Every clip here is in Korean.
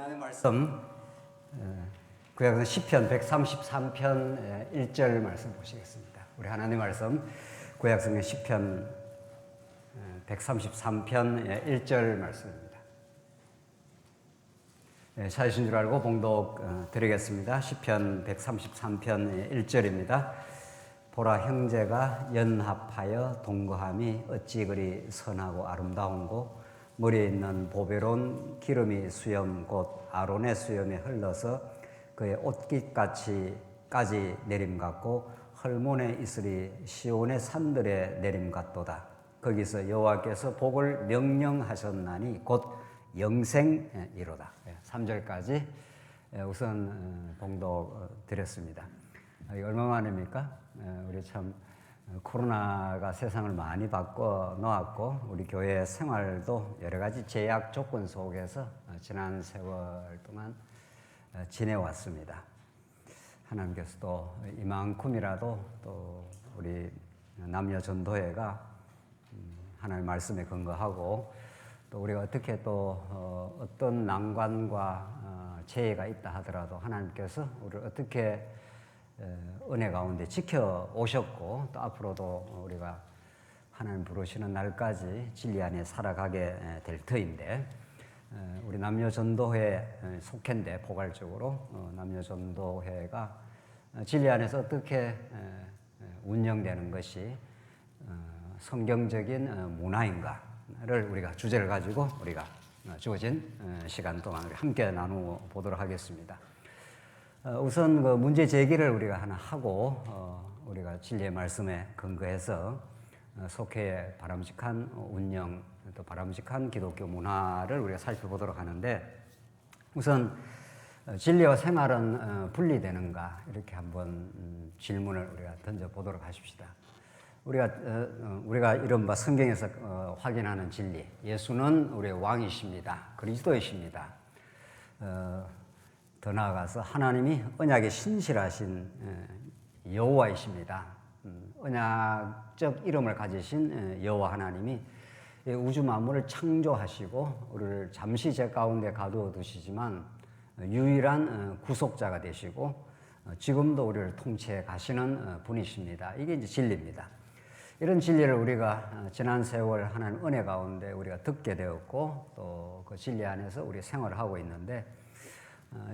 하나님의 말씀 구약성 시편 133편 1절 말씀 보시겠습니다. 우리 하나님의 말씀 구약성의 시편 133편 1절 말씀입니다. 찾으신 줄 알고 봉독 드리겠습니다. 시편 133편 1절입니다. 보라, 형제가 연합하여 동거함이 어찌 그리 선하고 아름다운고, 머리에 있는 보배로운 기름이 수염 곧 아론의 수염에 흘러서 그의 옷깃까지 내림 같고, 헐몬에 있으리 시온의 산들의 내림 같도다. 거기서 여호와께서 복을 명령하셨나니 곧 영생이로다. 3절까지 우선 봉독 드렸습니다. 얼마만입니까? 우리 참 코로나가 세상을 많이 바꿔 놓았고, 우리 교회 생활도 여러 가지 제약 조건 속에서 지난 세월 동안 지내왔습니다. 하나님께서 또 이만큼이라도 또 우리 남녀 전도회가 하나님의 말씀에 근거하고, 또 우리가 어떻게 또 어떤 난관과 재해가 있다 하더라도 하나님께서 우리를 어떻게 은혜 가운데 지켜 오셨고, 또 앞으로도 우리가 하나님 부르시는 날까지 진리 안에 살아가게 될 터인데, 우리 남녀 전도회 속해인데 포괄적으로 남녀 전도회가 진리 안에서 어떻게 운영되는 것이 성경적인 문화인가를 우리가 주제를 가지고 우리가 주어진 시간 동안 우리 함께 나누어 보도록 하겠습니다. 우선 그 문제 제기를 우리가 하나 하고 우리가 진리의 말씀에 근거해서 속회의 바람직한 운영, 또 바람직한 기독교 문화를 우리가 살펴보도록 하는데, 우선 진리와 생활은 분리되는가, 이렇게 한번 질문을 우리가 던져보도록 하십시다. 우리가 이른바 성경에서 확인하는 진리, 예수는 우리의 왕이십니다. 그리스도이십니다. 더 나아가서 하나님이 언약에 신실하신 여호와이십니다. 언약적 이름을 가지신 여호와 하나님이 우주 만물을 창조하시고 우리를 잠시 제 가운데 가두어 두시지만 유일한 구속자가 되시고 지금도 우리를 통치해 가시는 분이십니다. 이게 이제 진리입니다. 이런 진리를 우리가 지난 세월 하나님 은혜 가운데 우리가 듣게 되었고, 또 그 진리 안에서 우리 생활을 하고 있는데,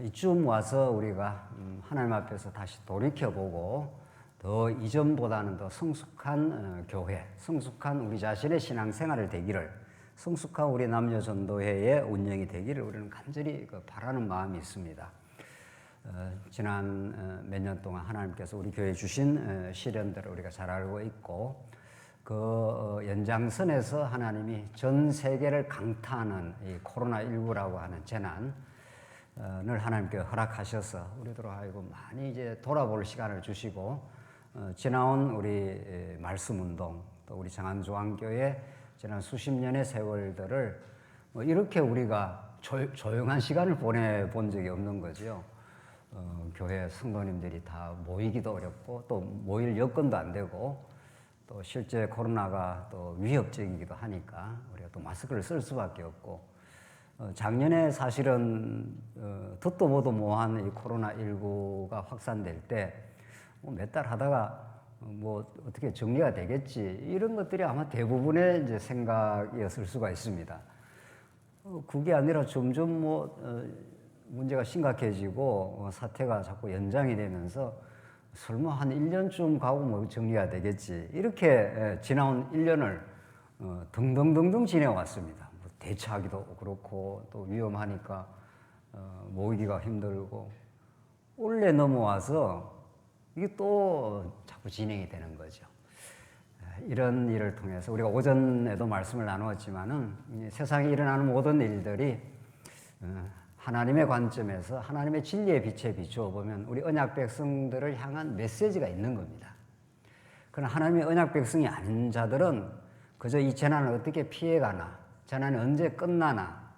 이쯤 와서 우리가 하나님 앞에서 다시 돌이켜보고 더 이전보다는 더 성숙한 교회, 성숙한 우리 자신의 신앙생활을 되기를, 성숙한 우리 남녀 전도회의 운영이 되기를 우리는 간절히 바라는 마음이 있습니다. 지난 몇 년 동안 하나님께서 우리 교회에 주신 시련들을 우리가 잘 알고 있고, 그 연장선에서 하나님이 전 세계를 강타하는 이 코로나19라고 하는 재난을 하나님께 허락하셔서 우리들로 하여금 많이 이제 돌아볼 시간을 주시고, 지나온 우리 말씀 운동, 또 우리 정한조항교회 지난 수십 년의 세월들을 이렇게 우리가 조용한 시간을 보내본 적이 없는 거죠. 교회 성도님들이 다 모이기도 어렵고, 또 모일 여건도 안 되고, 또 실제 코로나가 또 위협적이기도 하니까 우리가 또 마스크를 쓸 수밖에 없고, 작년에 사실은 듣도 보도 못한 이 코로나19가 확산될 때 몇 달 하다가 뭐 어떻게 정리가 되겠지, 이런 것들이 아마 대부분의 이제 생각이었을 수가 있습니다. 그게 아니라 점점 문제가 심각해지고 사태가 자꾸 연장이 되면서 설마 한 1년쯤 가고 뭐 정리가 되겠지, 이렇게 지나온 1년을 등등등등 지내왔습니다. 대처하기도 그렇고, 또 위험하니까 모이기가 힘들고, 올해 넘어와서 이게 또 자꾸 진행이 되는 거죠. 이런 일을 통해서 우리가 오전에도 말씀을 나누었지만은 세상에 일어나는 모든 일들이 하나님의 관점에서 하나님의 진리의 빛에 비추어 보면 우리 언약 백성들을 향한 메시지가 있는 겁니다. 그러나 하나님의 언약 백성이 아닌 자들은 그저 이 재난을 어떻게 피해가나, 재난이 언제 끝나나,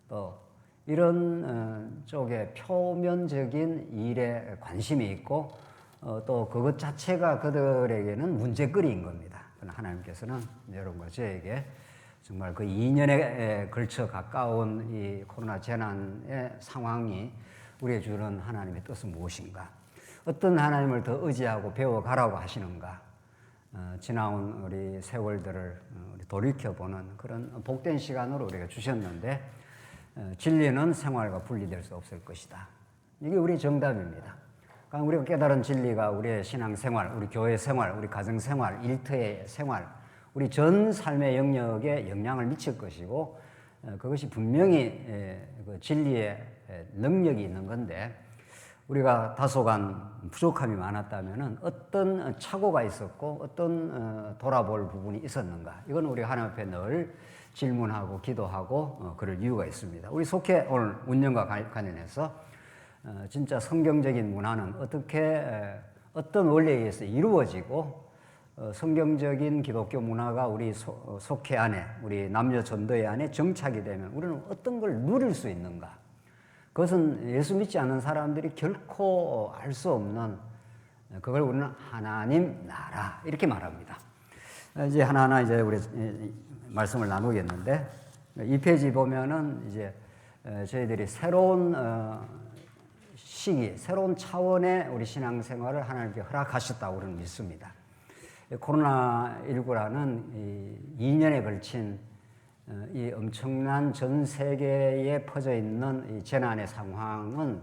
또 이런 쪽에 표면적인 일에 관심이 있고, 또 그것 자체가 그들에게는 문제거리인 겁니다. 그러나 하나님께서는 여러분과 저에게 정말 그 2년에 걸쳐 가까운 이 코로나 재난의 상황이 우리에게 주는 하나님의 뜻은 무엇인가? 어떤 하나님을 더 의지하고 배워가라고 하시는가? 지나온 우리 세월들을 돌이켜보는 그런 복된 시간으로 우리가 주셨는데 진리는 생활과 분리될 수 없을 것이다. 이게 우리 정답입니다. 그러니까 우리가 깨달은 진리가 우리의 신앙생활, 우리 교회 생활, 우리 가정생활, 일터의 생활, 우리 전 삶의 영역에 영향을 미칠 것이고 그것이 분명히 그 진리의 능력이 있는 건데 우리가 다소간 부족함이 많았다면 어떤 착오가 있었고 어떤 돌아볼 부분이 있었는가, 이건 우리가 하나님 앞에 늘 질문하고 기도하고 그럴 이유가 있습니다. 우리 속해 오늘 운영과 관련해서 진짜 성경적인 문화는 어떤 원리에 의해서 이루어지고 성경적인 기독교 문화가 우리 속해 안에, 우리 남녀 전도회 안에 정착이 되면 우리는 어떤 걸 누릴 수 있는가? 그것은 예수 믿지 않는 사람들이 결코 알 수 없는, 그걸 우리는 하나님 나라 이렇게 말합니다. 이제 하나하나 이제 우리 말씀을 나누겠는데, 이 페이지 보면은 이제 저희들이 새로운 시기, 새로운 차원의 우리 신앙생활을 하나님께 허락하셨다고 우리는 믿습니다. 코로나19라는 2년에 걸친 이 엄청난 전 세계에 퍼져 있는 이 재난의 상황은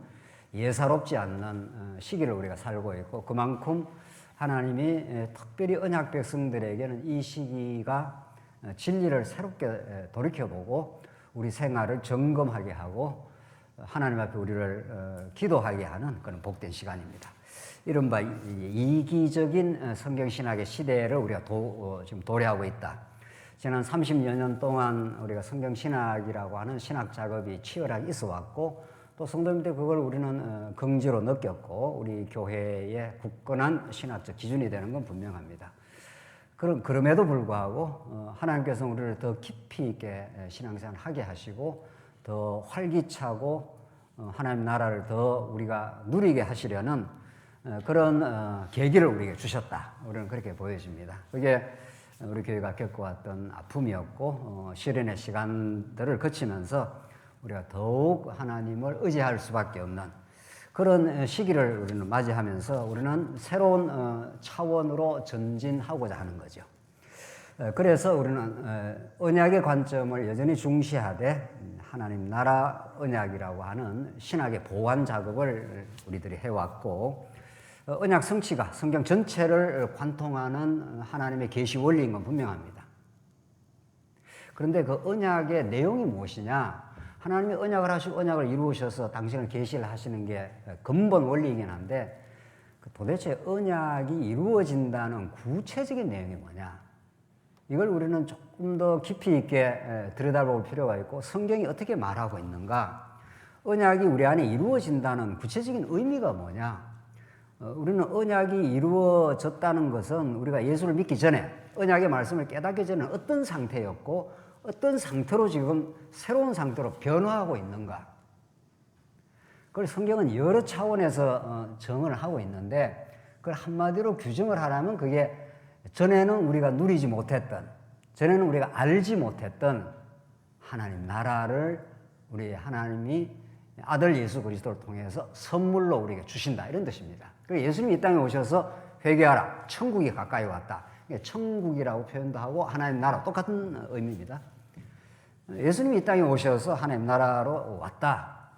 예사롭지 않는 시기를 우리가 살고 있고, 그만큼 하나님이 특별히 언약 백성들에게는 이 시기가 진리를 새롭게 돌이켜보고 우리 생활을 점검하게 하고 하나님 앞에 우리를 기도하게 하는 그런 복된 시간입니다. 이른바 이기적인 성경신학의 시대를 우리가 지금 도래하고 있다. 지난 30여 년 동안 우리가 성경신학이라고 하는 신학 작업이 치열하게 있어 왔고, 또 성도님들 그걸 우리는 긍지로 느꼈고 우리 교회의 굳건한 신학적 기준이 되는 건 분명합니다. 그럼에도 불구하고 하나님께서 우리를 더 깊이 있게 신앙생활을 하게 하시고 더 활기차고 하나님 나라를 더 우리가 누리게 하시려는 그런 계기를 우리에게 주셨다. 우리는 그렇게 보여집니다. 그게 우리 교회가 겪어왔던 아픔이었고 시련의 시간들을 거치면서 우리가 더욱 하나님을 의지할 수밖에 없는 그런 시기를 우리는 맞이하면서 우리는 새로운 차원으로 전진하고자 하는 거죠. 그래서 우리는 언약의 관점을 여전히 중시하되 하나님 나라 언약이라고 하는 신학의 보완 작업을 우리들이 해왔고, 언약 성취가 성경 전체를 관통하는 하나님의 계시 원리인 건 분명합니다. 그런데 그 언약의 내용이 무엇이냐? 하나님이 언약을 하시고 언약을 이루셔서 당신을 계시를 하시는 게 근본 원리이긴 한데, 도대체 언약이 이루어진다는 구체적인 내용이 뭐냐? 이걸 우리는 조금 더 깊이 있게 들여다볼 필요가 있고, 성경이 어떻게 말하고 있는가? 언약이 우리 안에 이루어진다는 구체적인 의미가 뭐냐? 우리는 언약이 이루어졌다는 것은 우리가 예수를 믿기 전에, 언약의 말씀을 깨닫기 전에 어떤 상태였고 어떤 상태로 지금 새로운 상태로 변화하고 있는가. 그걸 성경은 여러 차원에서 정을 하고 있는데, 그걸 한마디로 규정을 하라면 그게 전에는 우리가 누리지 못했던, 전에는 우리가 알지 못했던 하나님 나라를 우리 하나님이 아들 예수 그리스도를 통해서 선물로 우리에게 주신다, 이런 뜻입니다. 그리고 예수님이 이 땅에 오셔서 회개하라, 천국이 가까이 왔다. 천국이라고 표현도 하고 하나님 나라 똑같은 의미입니다. 예수님이 이 땅에 오셔서 하나님 나라로 왔다.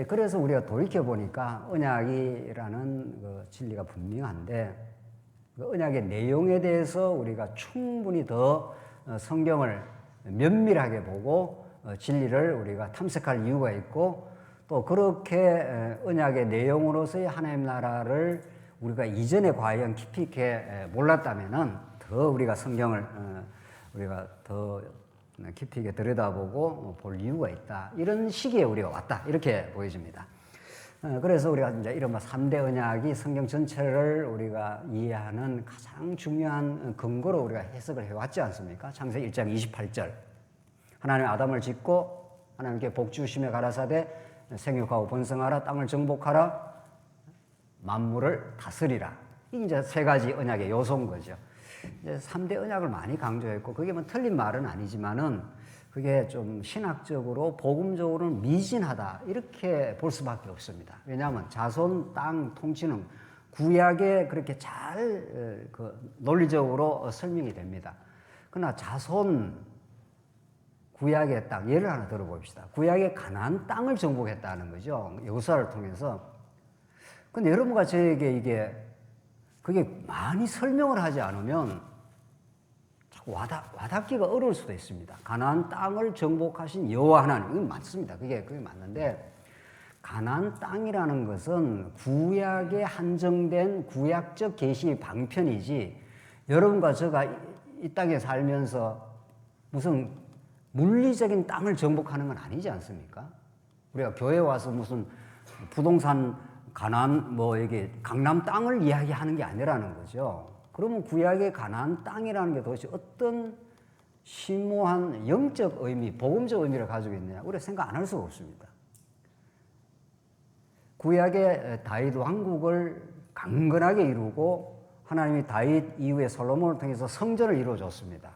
그래서 우리가 돌이켜보니까 언약이라는 그 진리가 분명한데, 그 언약의 내용에 대해서 우리가 충분히 더 성경을 면밀하게 보고 진리를 우리가 탐색할 이유가 있고, 또 그렇게 언약의 내용으로서의 하나님 나라를 우리가 이전에 과연 깊이 있게 몰랐다면은 더 우리가 성경을 우리가 더 깊이 있게 들여다보고 볼 이유가 있다. 이런 시기에 우리가 왔다, 이렇게 보여집니다. 그래서 우리가 이제 이른바 3대 언약이 성경 전체를 우리가 이해하는 가장 중요한 근거로 우리가 해석을 해왔지 않습니까? 창세기 1장 28절. 하나님 아담을 짓고 하나님께 복 주시며 가라사대 생육하고 번성하라, 땅을 정복하라, 만물을 다스리라. 이게 이제 세 가지 언약의 요소인 거죠. 이제 3대 언약을 많이 강조했고, 그게 뭐 틀린 말은 아니지만은 그게 좀 신학적으로 복음적으로는 미진하다 이렇게 볼 수밖에 없습니다. 왜냐하면 자손 땅 통치는 구약에 그렇게 잘 논리적으로 설명이 됩니다. 그러나 자손 구약의 땅, 예를 하나 들어봅시다. 구약의 가나안 땅을 정복했다는 거죠. 여호수아를 통해서. 근데 여러분과 저에게 그게 많이 설명을 하지 않으면 자꾸 와닿기가 어려울 수도 있습니다. 가나안 땅을 정복하신 여호와 하나님, 이건 맞습니다. 그게 맞는데, 가나안 땅이라는 것은 구약에 한정된 구약적 계시의 방편이지, 여러분과 제가 이 땅에 살면서 무슨 물리적인 땅을 정복하는 건 아니지 않습니까? 우리가 교회 와서 무슨 부동산 가나안 이게 강남 땅을 이야기하는 게 아니라는 거죠. 그러면 구약의 가나안 땅이라는 게 도대체 어떤 심오한 영적 의미, 복음적 의미를 가지고 있느냐, 우리가 생각 안 할 수가 없습니다. 구약의 다윗 왕국을 강건하게 이루고 하나님이 다윗 이후에 솔로몬을 통해서 성전을 이루어줬습니다.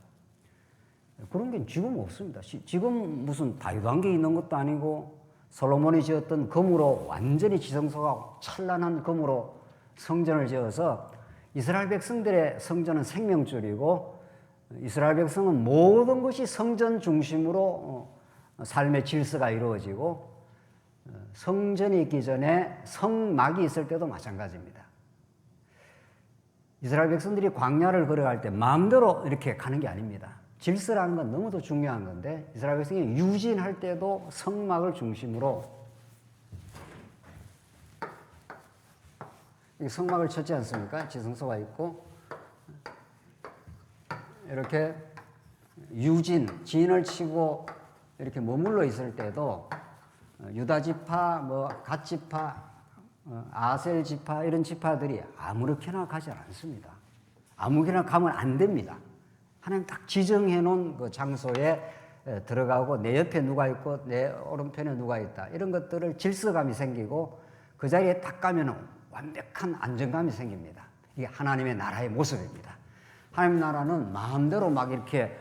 그런 게 지금 없습니다. 지금 무슨 다윗 왕국이 있는 것도 아니고 솔로몬이 지었던 금으로 완전히 지성소가 찬란한 금으로 성전을 지어서 이스라엘 백성들의 성전은 생명줄이고 이스라엘 백성은 모든 것이 성전 중심으로 삶의 질서가 이루어지고 성전이 있기 전에 성막이 있을 때도 마찬가지입니다. 이스라엘 백성들이 광야를 걸어갈 때 마음대로 이렇게 가는 게 아닙니다. 질서라는 건 너무도 중요한 건데 이스라엘 백성이 유진할 때도 성막을 중심으로 성막을 쳤지 않습니까? 지성소가 있고 이렇게 진을 치고 이렇게 머물러 있을 때도 유다 지파, 갓 지파, 아셀 지파 이런 지파들이 아무렇게나 가지 않습니다. 아무렇게나 가면 안 됩니다. 하나님 딱 지정해 놓은 그 장소에 들어가고 내 옆에 누가 있고 내 오른편에 누가 있다 이런 것들을 질서감이 생기고 그 자리에 딱 가면 완벽한 안정감이 생깁니다. 이게 하나님의 나라의 모습입니다. 하나님 나라는 마음대로 막 이렇게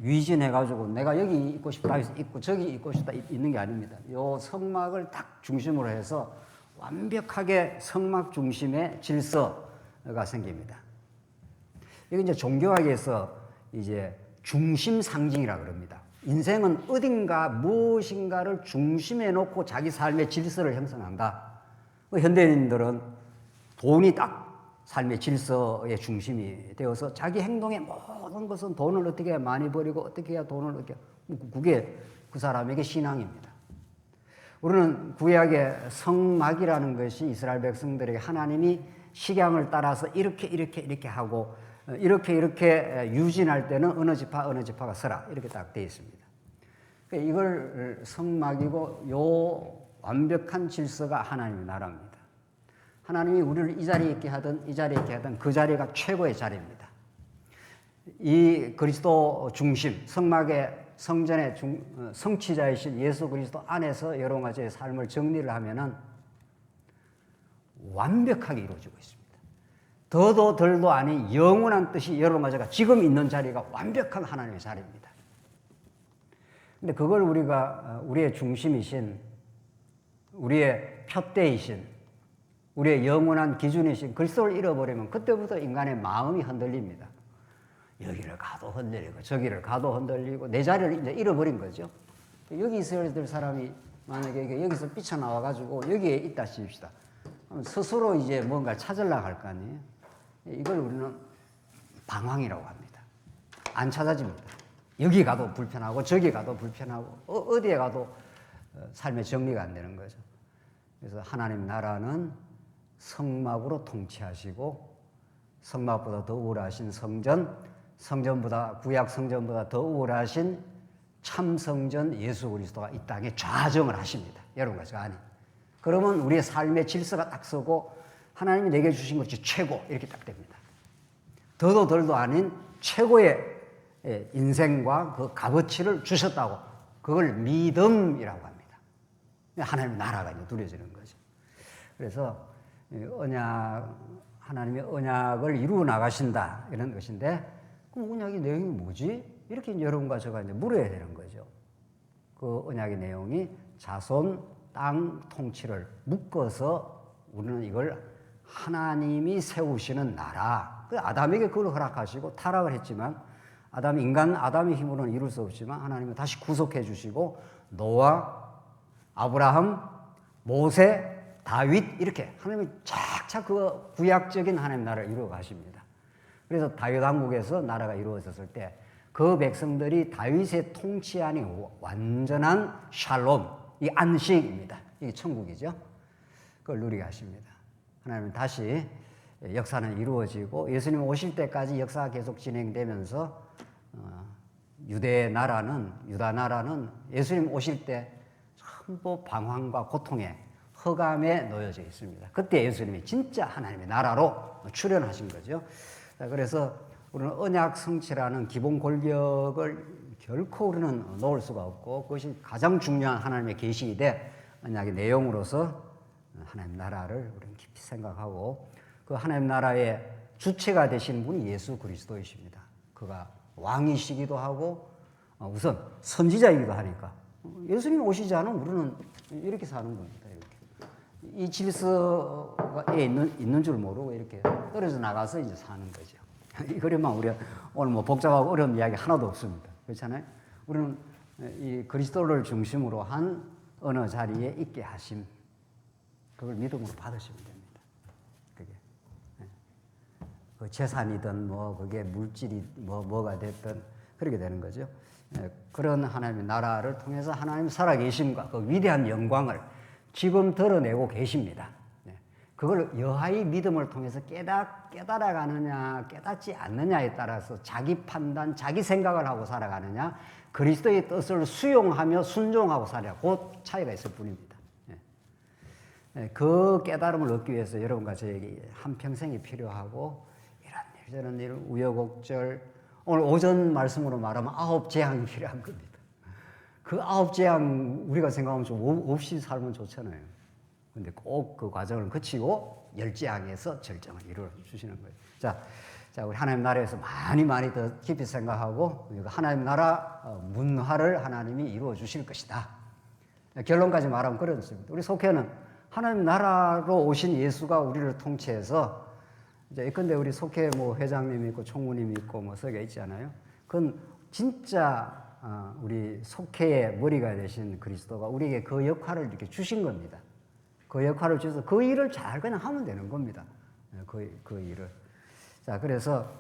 위진해가지고 내가 여기 있고 싶다 해서 있고 저기 있고 싶다 있는 게 아닙니다. 요 성막을 딱 중심으로 해서 완벽하게 성막 중심의 질서가 생깁니다. 이게 이제 종교학에서 이제 중심 상징이라 그럽니다. 인생은 어딘가 무엇인가를 중심에 놓고 자기 삶의 질서를 형성한다. 현대인들은 돈이 딱 삶의 질서의 중심이 되어서 자기 행동의 모든 것은 돈을 어떻게 많이 벌이고 어떻게 해야 돈을 얻게, 그게 그 사람에게 신앙입니다. 우리는 구약의 성막이라는 것이 이스라엘 백성들에게 하나님이 식양을 따라서 이렇게 하고 이렇게 유진할 때는 어느 지파가 서라 이렇게 딱 되어 있습니다. 이걸 성막이고 요 완벽한 질서가 하나님의 나라입니다. 하나님이 우리를 이 자리에 있게 하든 이 자리에 있게 하든 그 자리가 최고의 자리입니다. 이 그리스도 중심, 성막의 성전의 성취자이신 예수 그리스도 안에서 여러 가지의 삶을 정리를 하면은 완벽하게 이루어지고 있습니다. 더도 덜도 아닌 영원한 뜻이 여러 가지가 지금 있는 자리가 완벽한 하나님의 자리입니다. 근데 그걸 우리가 우리의 중심이신, 우리의 표대이신, 우리의 영원한 기준이신 그리스도를 잃어버리면 그때부터 인간의 마음이 흔들립니다. 여기를 가도 흔들리고 저기를 가도 흔들리고 내 자리를 이제 잃어버린 거죠. 여기 있어야 될 사람이 만약에 여기서 삐쳐나와가지고 여기에 있다 칩시다. 스스로 이제 뭔가를 찾으려고 할 거 아니에요. 이걸 우리는 방황이라고 합니다. 안 찾아집니다. 여기 가도 불편하고 저기 가도 불편하고 어디에 가도 삶의 정리가 안 되는 거죠. 그래서 하나님 나라는 성막으로 통치하시고 성막보다 더 우월하신 성전보다 구약 성전보다 더 우월하신 참 성전 예수 그리스도가 이 땅에 좌정을 하십니다. 여러분과 저 안에. 그러면 우리의 삶의 질서가 딱 서고 하나님이 내게 주신 것이 최고 이렇게 딱 됩니다. 더도 덜도 아닌 최고의 인생과 그 값어치를 주셨다고 그걸 믿음이라고 합니다. 하나님의 나라가 이제 누려지는 거죠. 그래서 언약 하나님의 언약을 이루어 나가신다 이런 것인데, 그럼 언약의 내용이 뭐지? 이렇게 여러분과 제가 이제 물어야 되는 거죠. 그 언약의 내용이 자손, 땅 통치를 묶어서 우리는 이걸 하나님이 세우시는 나라. 아담에게 그걸 허락하시고 타락을 했지만 아담의 힘으로는 이룰 수 없지만 하나님은 다시 구속해 주시고 노아, 아브라함, 모세, 다윗 이렇게 하나님이 착착 그 구약적인 하나님 나라를 이루어 가십니다. 그래서 다윗 왕국에서 나라가 이루어졌을 때 그 백성들이 다윗의 통치 안에 완전한 샬롬, 이 안식입니다. 이게 천국이죠. 그걸 누리게 하십니다. 하나님은 다시 역사는 이루어지고 예수님 오실 때까지 역사가 계속 진행되면서 유다 나라는 예수님 오실 때 전부 방황과 고통에 허감에 놓여져 있습니다. 그때 예수님이 진짜 하나님의 나라로 출현하신 거죠. 그래서 우리는 언약 성취라는 기본 권력을 결코 우리는 놓을 수가 없고 그것이 가장 중요한 하나님의 계시이되 언약의 내용으로서 하나님 나라를 우리는 깊이 생각하고 그 하나님 나라의 주체가 되신 분이 예수 그리스도이십니다. 그가 왕이시기도 하고 우선 선지자이기도 하니까 예수님 오시지 않으면 우리는 이렇게 사는 겁니다. 이렇게. 이 질서에 있는 줄 모르고 이렇게 떨어져 나가서 이제 사는 거죠. 그러면 우리가 오늘 뭐 복잡하고 어려운 이야기 하나도 없습니다. 그렇잖아요? 우리는 이 그리스도를 중심으로 한 어느 자리에 있게 하심. 그걸 믿음으로 받으시면 됩니다. 그게. 그 재산이든 뭐 그게 물질이 뭐가 됐든 그렇게 되는 거죠. 그런 하나님의 나라를 통해서 하나님 살아계심과 그 위대한 영광을 지금 드러내고 계십니다. 그걸 여하의 믿음을 통해서 깨달아가느냐 깨닫지 않느냐에 따라서 자기 판단, 자기 생각을 하고 살아가느냐 그리스도의 뜻을 수용하며 순종하고 살아야 그 차이가 있을 뿐입니다. 그 깨달음을 얻기 위해서 여러분과 저에게 한평생이 필요하고 이런 일 우여곡절 오늘 오전 말씀으로 말하면 9재앙이 필요한 겁니다. 그 9재앙 우리가 생각하면 좀 없이 살면 좋잖아요. 근데 꼭 그 과정을 거치고 10재앙에서 절정을 이루어 주시는 거예요. 자, 우리 하나님 나라에서 많이 더 깊이 생각하고 하나님 나라 문화를 하나님이 이루어 주실 것이다. 결론까지 말하면 그렇습니다. 우리 속회는 하나님 나라로 오신 예수가 우리를 통치해서 이제 근데 우리 속회 뭐 회장님이 있고 총무님이 있고 뭐 서게 있잖아요. 그건 진짜 우리 속회의 머리가 되신 그리스도가 우리에게 그 역할을 이렇게 주신 겁니다. 그 역할을 주셔서 그 일을 잘 그냥 하면 되는 겁니다. 그 일을. 자, 그래서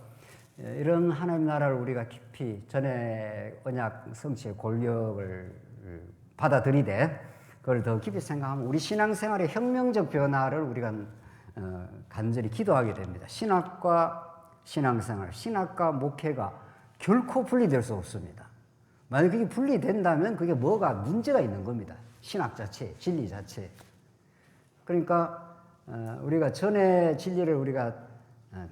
이런 하나님 나라를 우리가 깊이 전에 언약 성취의 권력을 받아들이되 그걸 더 깊이 생각하면 우리 신앙생활의 혁명적 변화를 우리가 간절히 기도하게 됩니다. 신학과 신앙생활, 신학과 목회가 결코 분리될 수 없습니다. 만약 그게 분리된다면 그게 뭐가 문제가 있는 겁니다. 신학 자체, 진리 자체. 그러니까 우리가 전에 진리를 우리가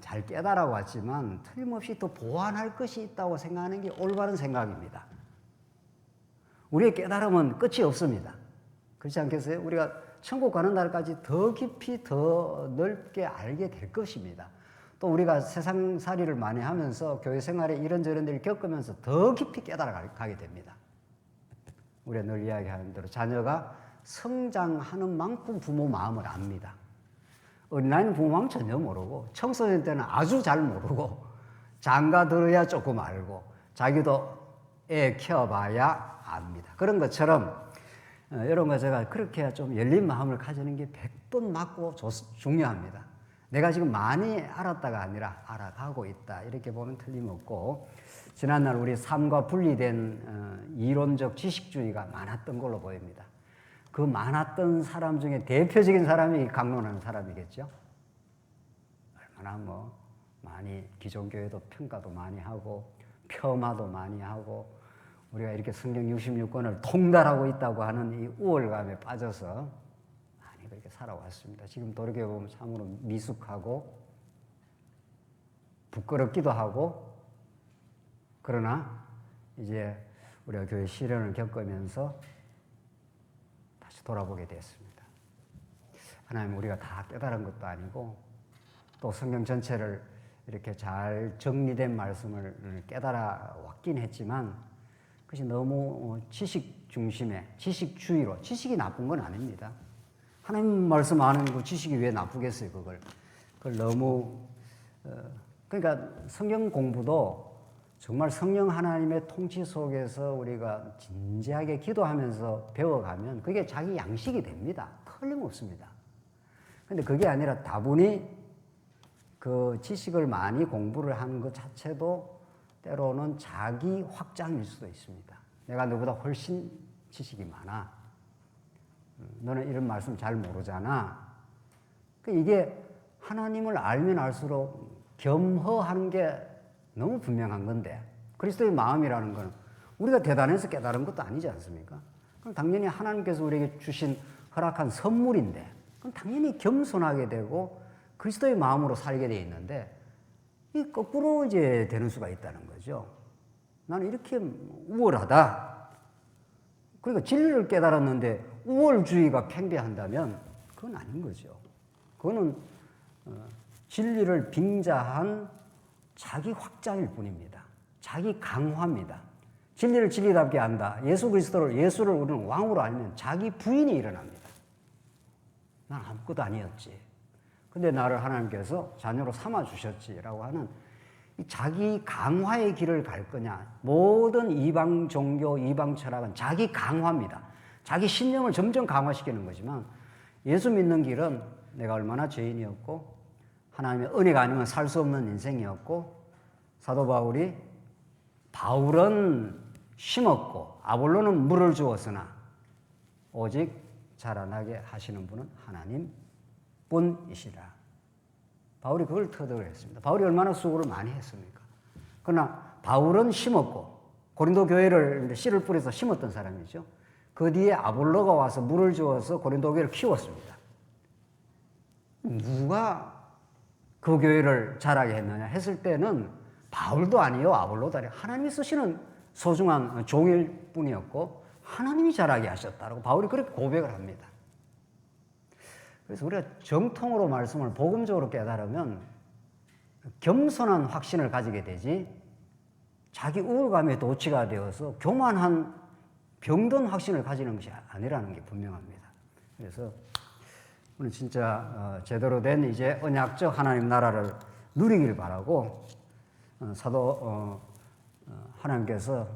잘 깨달아 왔지만 틀림없이 또 보완할 것이 있다고 생각하는 게 올바른 생각입니다. 우리의 깨달음은 끝이 없습니다. 그렇지 않겠어요? 우리가 천국 가는 날까지 더 깊이 더 넓게 알게 될 것입니다. 또 우리가 세상살이를 많이 하면서 교회 생활에 이런저런 일을 겪으면서 더 깊이 깨달아가게 됩니다. 우리가 늘 이야기하는 대로 자녀가 성장하는 만큼 부모 마음을 압니다. 어린아이는 부모 마음 전혀 모르고 청소년 때는 아주 잘 모르고 장가 들어야 조금 알고 자기도 애 키워봐야 압니다. 그런 것처럼 여러분과 제가 그렇게 좀 열린 마음을 가지는 게 100번 맞고 중요합니다. 내가 지금 많이 알았다가 아니라 알아가고 있다. 이렇게 보면 틀림없고 지난날 우리 삶과 분리된 이론적 지식주의가 많았던 걸로 보입니다. 그 많았던 사람 중에 대표적인 사람이 강론하는 사람이겠죠. 얼마나 많이 기존교회도 평가도 많이 하고 폄하도 많이 하고 우리가 이렇게 성경 66권을 통달하고 있다고 하는 이 우월감에 빠져서 많이 그렇게 살아왔습니다. 지금 돌이켜보면 참으로 미숙하고 부끄럽기도 하고 그러나 이제 우리가 교회 시련을 겪으면서 다시 돌아보게 됐습니다. 하나님 우리가 다 깨달은 것도 아니고 또 성경 전체를 이렇게 잘 정리된 말씀을 깨달아 왔긴 했지만 그것이 너무 지식 중심의 지식주의로, 지식이 나쁜 건 아닙니다. 하나님 말씀 아는 그 지식이 왜 나쁘겠어요, 그걸 너무 그러니까 성경 공부도 정말 성령 하나님의 통치 속에서 우리가 진지하게 기도하면서 배워가면 그게 자기 양식이 됩니다. 틀림없습니다. 근데 그게 아니라 다분히 그 지식을 많이 공부를 하는 것 자체도 때로는 자기 확장일 수도 있습니다. 내가 너보다 훨씬 지식이 많아. 너는 이런 말씀 잘 모르잖아. 이게 하나님을 알면 알수록 겸허하는 게 너무 분명한 건데 그리스도의 마음이라는 건 우리가 대단해서 깨달은 것도 아니지 않습니까? 그럼 당연히 하나님께서 우리에게 주신 허락한 선물인데 그럼 당연히 겸손하게 되고 그리스도의 마음으로 살게 돼 있는데 이 거꾸로 이제 되는 수가 있다는 거죠. 나는 이렇게 우월하다. 그러니까 진리를 깨달았는데 우월주의가 팽배한다면 그건 아닌 거죠. 그거는 진리를 빙자한 자기 확장일 뿐입니다. 자기 강화입니다. 진리를 진리답게 안다. 예수를 우리는 왕으로 알면 자기 부인이 일어납니다. 난 아무것도 아니었지. 근데 나를 하나님께서 자녀로 삼아 주셨지라고 하는 이 자기 강화의 길을 갈 거냐. 모든 이방 종교, 이방 철학은 자기 강화입니다. 자기 신념을 점점 강화시키는 거지만 예수 믿는 길은 내가 얼마나 죄인이었고 하나님의 은혜가 아니면 살 수 없는 인생이었고 사도 바울은 심었고 아볼로는 물을 주었으나 오직 자라나게 하시는 분은 하나님 뿐이시라. 바울이 그걸 터득을 했습니다. 바울이 얼마나 수고를 많이 했습니까? 그러나 바울은 심었고 고린도 교회를 씨를 뿌려서 심었던 사람이죠. 그 뒤에 아볼로가 와서 물을 주어서 고린도 교회를 키웠습니다. 누가 그 교회를 자라게 했느냐 했을 때는 바울도 아니요 아볼로도 아니요 하나님이 쓰시는 소중한 종일 뿐이었고 하나님이 자라게 하셨다라고 바울이 그렇게 고백을 합니다. 그래서 우리가 정통으로 말씀을 복음적으로 깨달으면 겸손한 확신을 가지게 되지 자기 우월감에 도취가 되어서 교만한 병든 확신을 가지는 것이 아니라는 게 분명합니다. 그래서 우리는 진짜 제대로 된 이제 언약적 하나님 나라를 누리길 바라고 하나님께서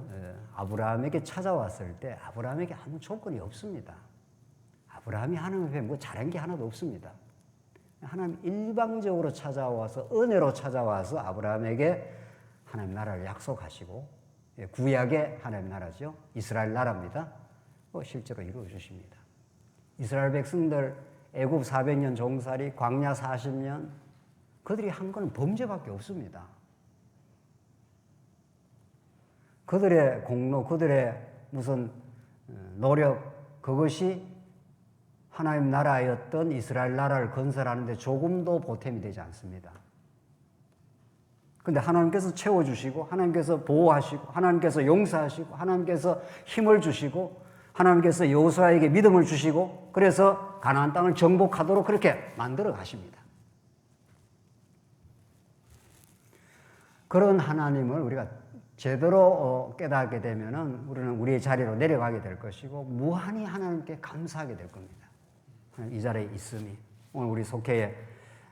아브라함에게 찾아왔을 때 아브라함에게 아무 조건이 없습니다. 아브라함이 하나님 앞에 뭐 잘한 게 하나도 없습니다. 하나님 일방적으로 찾아와서 은혜로 찾아와서 아브라함에게 하나님 나라를 약속하시고 구약의 하나님 나라죠. 이스라엘 나라입니다. 실제로 이루어 주십니다. 이스라엘 백성들 애굽 400년 종살이 광야 40년 그들이 한 건 범죄밖에 없습니다. 그들의 공로, 그들의 무슨 노력 그것이 하나님 나라였던 이스라엘 나라를 건설하는데 조금도 보탬이 되지 않습니다. 그런데 하나님께서 채워주시고 하나님께서 보호하시고 하나님께서 용서하시고 하나님께서 힘을 주시고 하나님께서 여호수아에게 믿음을 주시고 그래서 가나안 땅을 정복하도록 그렇게 만들어 가십니다. 그런 하나님을 우리가 제대로 깨닫게 되면은 우리는 우리의 자리로 내려가게 될 것이고 무한히 하나님께 감사하게 될 겁니다. 이 자리에 있음이 오늘 우리 속회에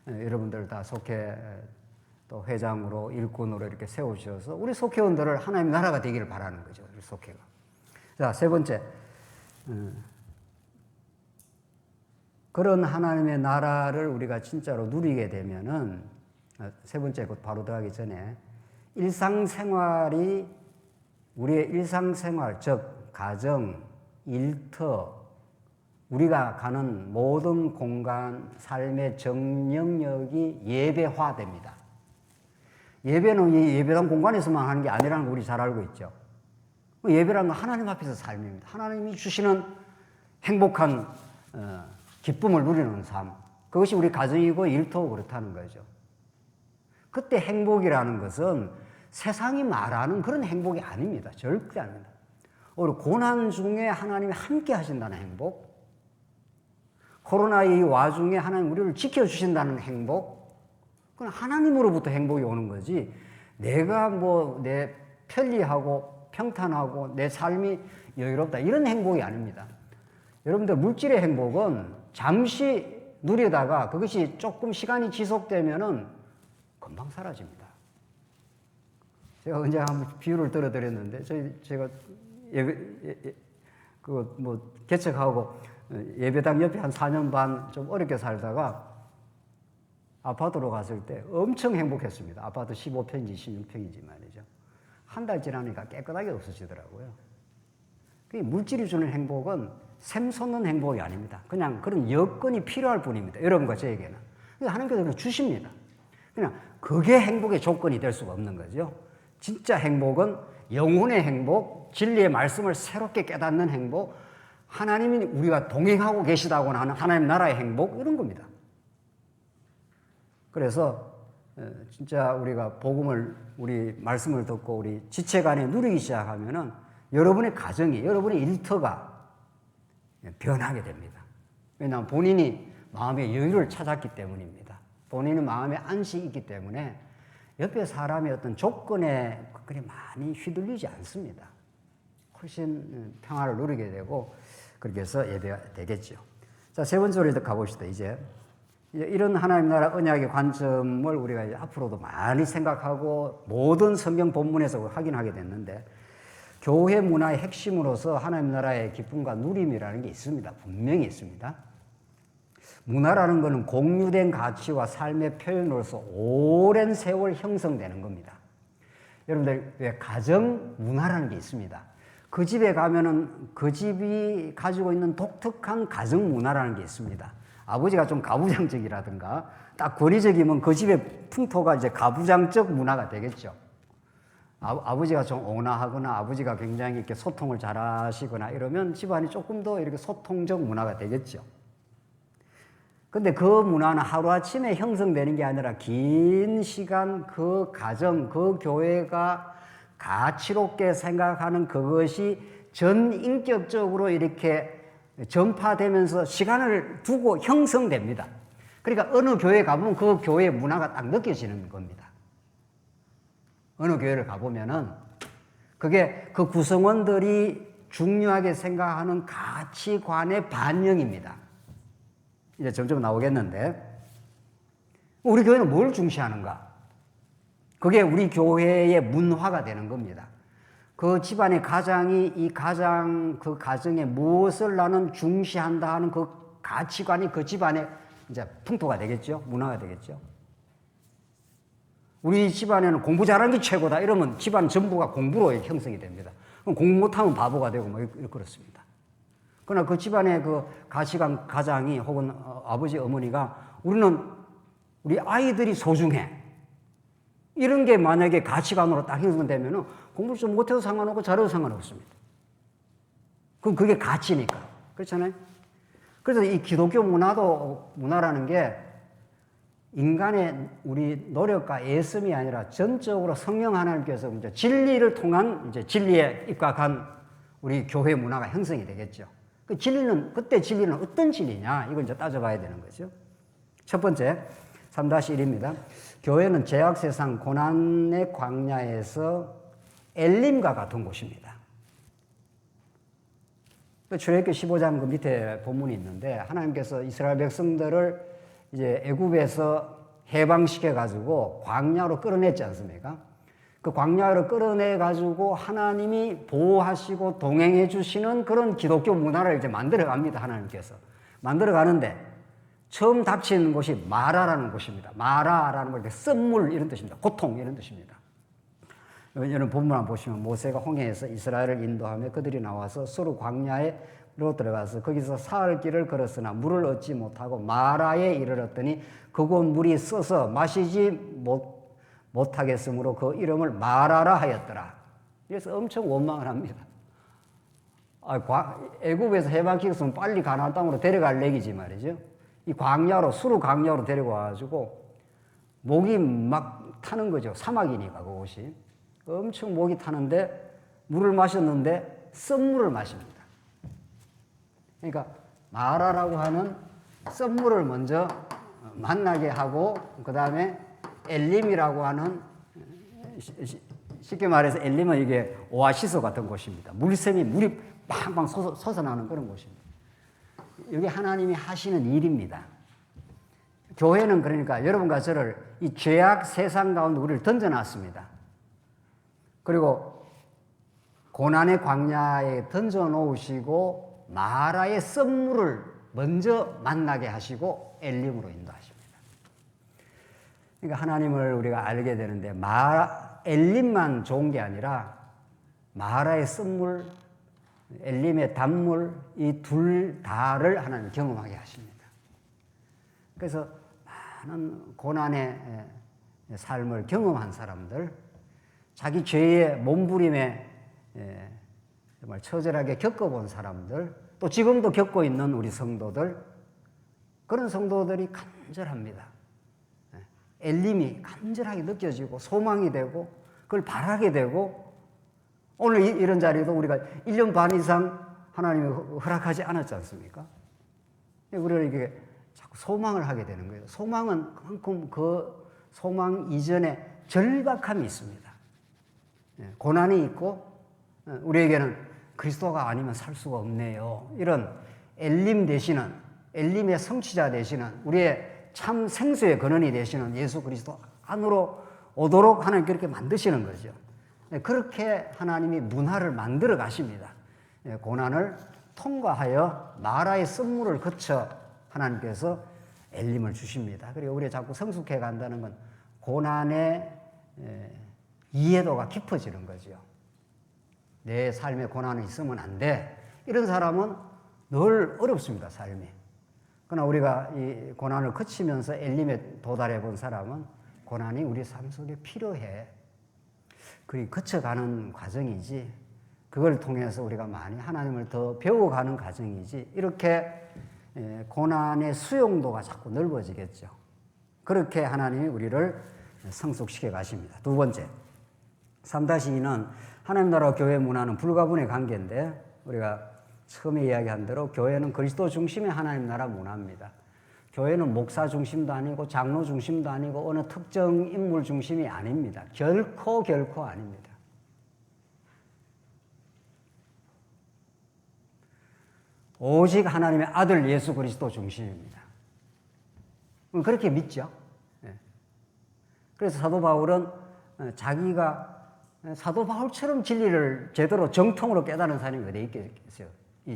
여러분들 다 속회 또 회장으로 일꾼으로 이렇게 세우셔서 우리 속회원들을 하나님 나라가 되기를 바라는 거죠. 우리 속회가. 자, 세 번째. 그런 하나님의 나라를 우리가 진짜로 누리게 되면은 세 번째 곧 바로 들어가기 전에 일상생활이 우리의 일상생활 즉 가정, 일터 우리가 가는 모든 공간, 삶의 정 영역이 예배화됩니다. 예배는 이 예배당 공간에서만 하는 게 아니라는 거 우리 잘 알고 있죠. 예배라는 건 하나님 앞에서 삶입니다. 하나님이 주시는 행복한 기쁨을 누리는 삶. 그것이 우리 가정이고 일터고 그렇다는 거죠. 그때 행복이라는 것은 세상이 말하는 그런 행복이 아닙니다. 절대 아닙니다. 오히려 고난 중에 하나님이 함께 하신다는 행복, 코로나 이 와중에 하나님 우리를 지켜주신다는 행복, 그건 하나님으로부터 행복이 오는 거지. 내가 뭐 내 편리하고 평탄하고 내 삶이 여유롭다 이런 행복이 아닙니다. 여러분들 물질의 행복은 잠시 누리다가 그것이 조금 시간이 지속되면은 금방 사라집니다. 제가 언제 한번 비유를 들어드렸는데 제가 개척하고 예배당 옆에 한 4년 반 좀 어렵게 살다가 아파트로 갔을 때 엄청 행복했습니다. 아파트 15평인지 16평인지 말이죠. 한 달 지나니까 깨끗하게 없어지더라고요. 물질이 주는 행복은 샘솟는 행복이 아닙니다. 그냥 그런 여건이 필요할 뿐입니다. 여러분과 저에게는. 하나님께서 그냥 주십니다. 그냥 그게 행복의 조건이 될 수가 없는 거죠. 진짜 행복은 영혼의 행복, 진리의 말씀을 새롭게 깨닫는 행복, 하나님이 우리가 동행하고 계시다고 하는 하나님 나라의 행복, 이런 겁니다. 그래서 진짜 우리가 복음을, 우리 말씀을 듣고 우리 지체간에 누리기 시작하면은 여러분의 가정이, 여러분의 일터가 변하게 됩니다. 왜냐하면 본인이 마음의 여유를 찾았기 때문입니다. 본인의 마음의 안식이 있기 때문에 옆에 사람의 어떤 조건에 그리 많이 휘둘리지 않습니다. 훨씬 평화를 누리게 되고 그렇게 해서 예배가 되겠죠. 자, 세 번째로 가봅시다. 이제 이런 하나님 나라 언약의 관점을 우리가 이제 앞으로도 많이 생각하고 모든 성경 본문에서 확인하게 됐는데 교회 문화의 핵심으로서 하나님 나라의 기쁨과 누림이라는 게 있습니다. 분명히 있습니다. 문화라는 것은 공유된 가치와 삶의 표현으로서 오랜 세월 형성되는 겁니다. 여러분들 왜 가정 문화라는 게 있습니다. 그 집에 가면은 그 집이 가지고 있는 독특한 가정 문화라는 게 있습니다. 아버지가 좀 가부장적이라든가 딱 권위적이면 그 집의 풍토가 이제 가부장적 문화가 되겠죠. 아버지가 좀 온화하거나 아버지가 굉장히 이렇게 소통을 잘하시거나 이러면 집안이 조금 더 이렇게 소통적 문화가 되겠죠. 근데 그 문화는 하루아침에 형성되는 게 아니라 긴 시간 그 가정, 그 교회가 가치롭게 생각하는 그것이 전인격적으로 이렇게 전파되면서 시간을 두고 형성됩니다. 그러니까 어느 교회 가보면 그 교회의 문화가 딱 느껴지는 겁니다. 어느 교회를 가보면은 그게 그 구성원들이 중요하게 생각하는 가치관의 반영입니다. 이제 점점 나오겠는데 우리 교회는 뭘 중시하는가? 그게 우리 교회의 문화가 되는 겁니다. 그 집안의 가장이 그 가정에 무엇을 나는 중시한다 하는 그 가치관이 그 집안의 이제 풍토가 되겠죠. 문화가 되겠죠. 우리 집안에는 공부 잘하는 게 최고다 이러면 집안 전부가 공부로 형성이 됩니다. 그럼 공부 못하면 바보가 되고 뭐 그렇습니다. 그러나 그 집안의 그 가치관 가장이 혹은 아버지 어머니가 우리는 우리 아이들이 소중해. 이런 게 만약에 가치관으로 딱 형성되면은 공부를 좀 못해도 상관없고 잘해도 상관없습니다. 그럼 그게 가치니까. 그렇잖아요? 그래서 이 기독교 문화라는 게 인간의 우리 노력과 애씀이 아니라 전적으로 성령 하나님께서 이제 진리를 통한 이제 진리에 입각한 우리 교회 문화가 형성이 되겠죠. 그 진리는, 그때 진리는 어떤 진리냐? 이걸 이제 따져봐야 되는 거죠. 첫 번째, 3-1입니다. 교회는 죄악 세상 고난의 광야에서 엘림과 같은 곳입니다. 출애굽기 15장 그 밑에 본문이 있는데 하나님께서 이스라엘 백성들을 이제 애굽에서 해방시켜 가지고 광야로 끌어냈지 않습니까? 그 광야로 끌어내 가지고 하나님이 보호하시고 동행해 주시는 그런 기독교 문화를 이제 만들어 갑니다. 하나님께서 만들어 가는데 처음 닥치는 곳이 마라라는 곳입니다. 마라라는 건 쓴물 이런 뜻입니다. 고통 이런 뜻입니다. 여러분 본문 한번 보시면 모세가 홍해에서 이스라엘을 인도하며 그들이 나와서 수르 광야로 들어가서 거기서 사흘 길을 걸었으나 물을 얻지 못하고 마라에 이르렀더니 그곳 물이 써서 마시지 못하겠으므로 그 이름을 마라라 하였더라. 그래서 엄청 원망을 합니다. 애굽에서 해방시켰으면 빨리 가나안 땅으로 데려갈 얘기지 말이죠. 이 광야로 수르 광야로 데려와가지고 목이 막 타는 거죠. 사막이니까 그곳이. 엄청 목이 타는데 물을 마셨는데 쓴물을 마십니다. 그러니까 마라라고 하는 쓴물을 먼저 만나게 하고 그 다음에 엘림이라고 하는, 쉽게 말해서 엘림은 이게 오아시스 같은 곳입니다. 물이 팡팡 솟아나는 그런 곳입니다. 여기 하나님이 하시는 일입니다. 교회는 그러니까 여러분과 저를 이 죄악 세상 가운데 우리를 던져놨습니다. 그리고 고난의 광야에 던져놓으시고 마라의 썸물을 먼저 만나게 하시고 엘림으로 인도하십니다. 그러니까 하나님을 우리가 알게 되는데 엘림만 좋은 게 아니라 마라의 썸물, 엘림의 단물, 이 둘 다를 하나님 경험하게 하십니다. 그래서 많은 고난의 삶을 경험한 사람들, 자기 죄의 몸부림에 정말 처절하게 겪어본 사람들, 또 지금도 겪고 있는 우리 성도들, 그런 성도들이 간절합니다. 엘림이 간절하게 느껴지고 소망이 되고 그걸 바라게 되고, 오늘 이런 자리도 우리가 1년 반 이상 하나님이 허락하지 않았지 않습니까? 우리가 이게 자꾸 소망을 하게 되는 거예요. 소망은 그만큼 그 소망 이전에 절박함이 있습니다. 고난이 있고 우리에게는 그리스도가 아니면 살 수가 없네요. 이런 엘림 되시는, 엘림의 성취자 되시는, 우리의 참 생수의 근원이 되시는 예수 그리스도 안으로 오도록 하나님 그렇게 만드시는 거죠. 그렇게 하나님이 문화를 만들어 가십니다. 고난을 통과하여 마라의 썸물을 거쳐 하나님께서 엘림을 주십니다. 그리고 우리가 자꾸 성숙해 간다는 건 고난의 이해도가 깊어지는 거죠. 내 삶에 고난이 있으면 안 돼. 이런 사람은 늘 어렵습니다, 삶이. 그러나 우리가 이 고난을 거치면서 엘림에 도달해 본 사람은 고난이 우리 삶 속에 필요해. 그리 거쳐가는 과정이지, 그걸 통해서 우리가 많이 하나님을 더 배워가는 과정이지, 이렇게 고난의 수용도가 자꾸 넓어지겠죠. 그렇게 하나님이 우리를 성숙시켜 가십니다. 두 번째, 3-2는 하나님 나라와 교회 문화는 불가분의 관계인데, 우리가 처음에 이야기한 대로 교회는 그리스도 중심의 하나님 나라 문화입니다. 교회는 목사 중심도 아니고 장로 중심도 아니고 어느 특정 인물 중심이 아닙니다. 결코 아닙니다. 오직 하나님의 아들 예수 그리스도 중심입니다. 그렇게 믿죠. 그래서 사도 바울은 자기가 사도 바울처럼 진리를 제대로 정통으로 깨달은 사람이 어디 있겠어요? 이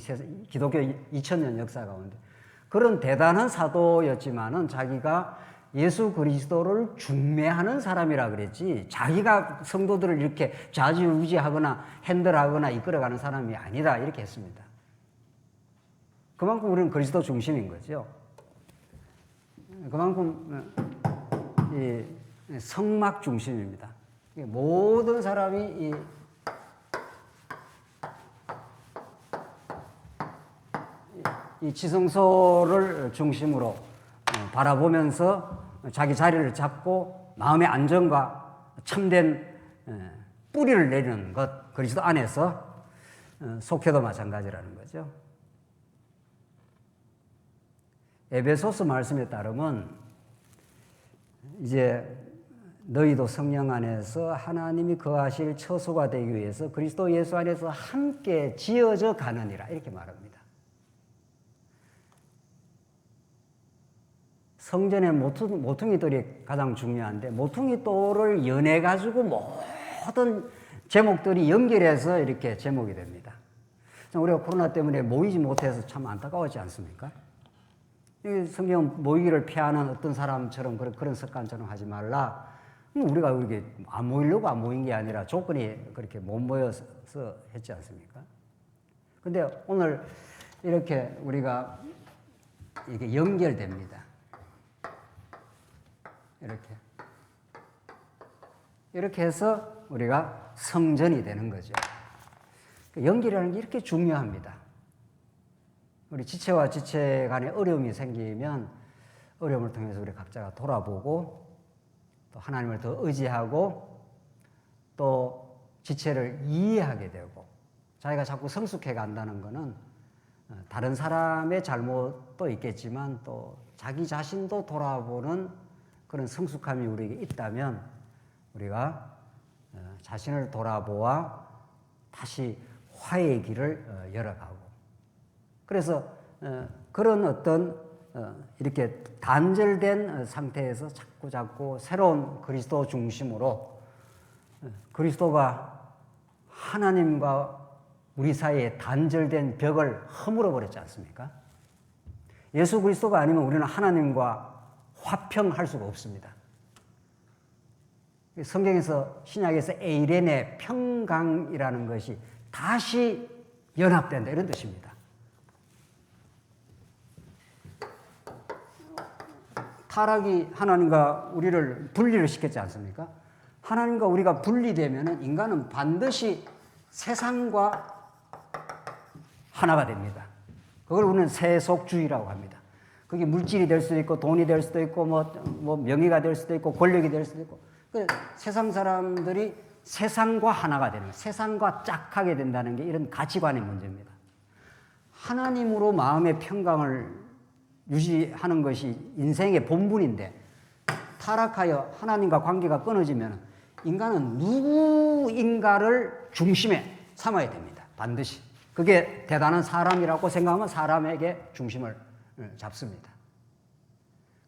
기독교 2000년 역사 가운데. 그런 대단한 사도였지만은 자기가 예수 그리스도를 중매하는 사람이라 그랬지, 자기가 성도들을 이렇게 좌지우지하거나 핸들하거나 이끌어가는 사람이 아니다, 이렇게 했습니다. 그만큼 우리는 그리스도 중심인 거죠. 그만큼 이 성막 중심입니다. 모든 사람이 이 지성소를 중심으로 바라보면서 자기 자리를 잡고 마음의 안정과 참된 뿌리를 내리는 것, 그리스도 안에서 속해도 마찬가지라는 거죠. 에베소서 말씀에 따르면 이제 너희도 성령 안에서 하나님이 거하실 처소가 되기 위해서 그리스도 예수 안에서 함께 지어져 가느니라, 이렇게 말합니다. 성전의 모퉁이돌이 가장 중요한데, 모퉁이돌을 연해가지고 모든 제목들이 연결해서 이렇게 제목이 됩니다. 우리가 코로나 때문에 모이지 못해서 참 안타까웠지 않습니까? 성경 모이기를 피하는 어떤 사람처럼 그런 습관처럼 하지 말라. 우리가 이렇게 안 모이려고 안 모인 게 아니라 조건이 그렇게 못 모여서 했지 않습니까? 근데 오늘 이렇게 우리가 이게 연결됩니다. 이렇게 해서 우리가 성전이 되는 거죠. 연결이라는 게 이렇게 중요합니다. 우리 지체와 지체 간에 어려움이 생기면 어려움을 통해서 우리 각자가 돌아보고 또 하나님을 더 의지하고 또 지체를 이해하게 되고, 자기가 자꾸 성숙해 간다는 것은 다른 사람의 잘못도 있겠지만 또 자기 자신도 돌아보는 그런 성숙함이 우리에게 있다면 우리가 자신을 돌아보아 다시 화해의 길을 열어가고, 그래서 그런 어떤 이렇게 단절된 상태에서 자꾸 새로운 그리스도 중심으로, 그리스도가 하나님과 우리 사이에 단절된 벽을 허물어 버렸지 않습니까? 예수 그리스도가 아니면 우리는 하나님과 화평할 수가 없습니다. 성경에서, 신약에서 에이레네, 평강이라는 것이 다시 연합된다, 이런 뜻입니다. 타락이 하나님과 우리를 분리를 시켰지 않습니까? 하나님과 우리가 분리되면 인간은 반드시 세상과 하나가 됩니다. 그걸 우리는 세속주의라고 합니다. 그게 물질이 될 수도 있고, 돈이 될 수도 있고, 뭐 명예가 될 수도 있고, 권력이 될 수도 있고, 세상 사람들이 세상과 하나가 되는, 세상과 짝하게 된다는 게 이런 가치관의 문제입니다. 하나님으로 마음의 평강을 유지하는 것이 인생의 본분인데, 타락하여 하나님과 관계가 끊어지면 인간은 누구인가를 중심에 삼아야 됩니다. 반드시. 그게 대단한 사람이라고 생각하면 사람에게 중심을 잡습니다.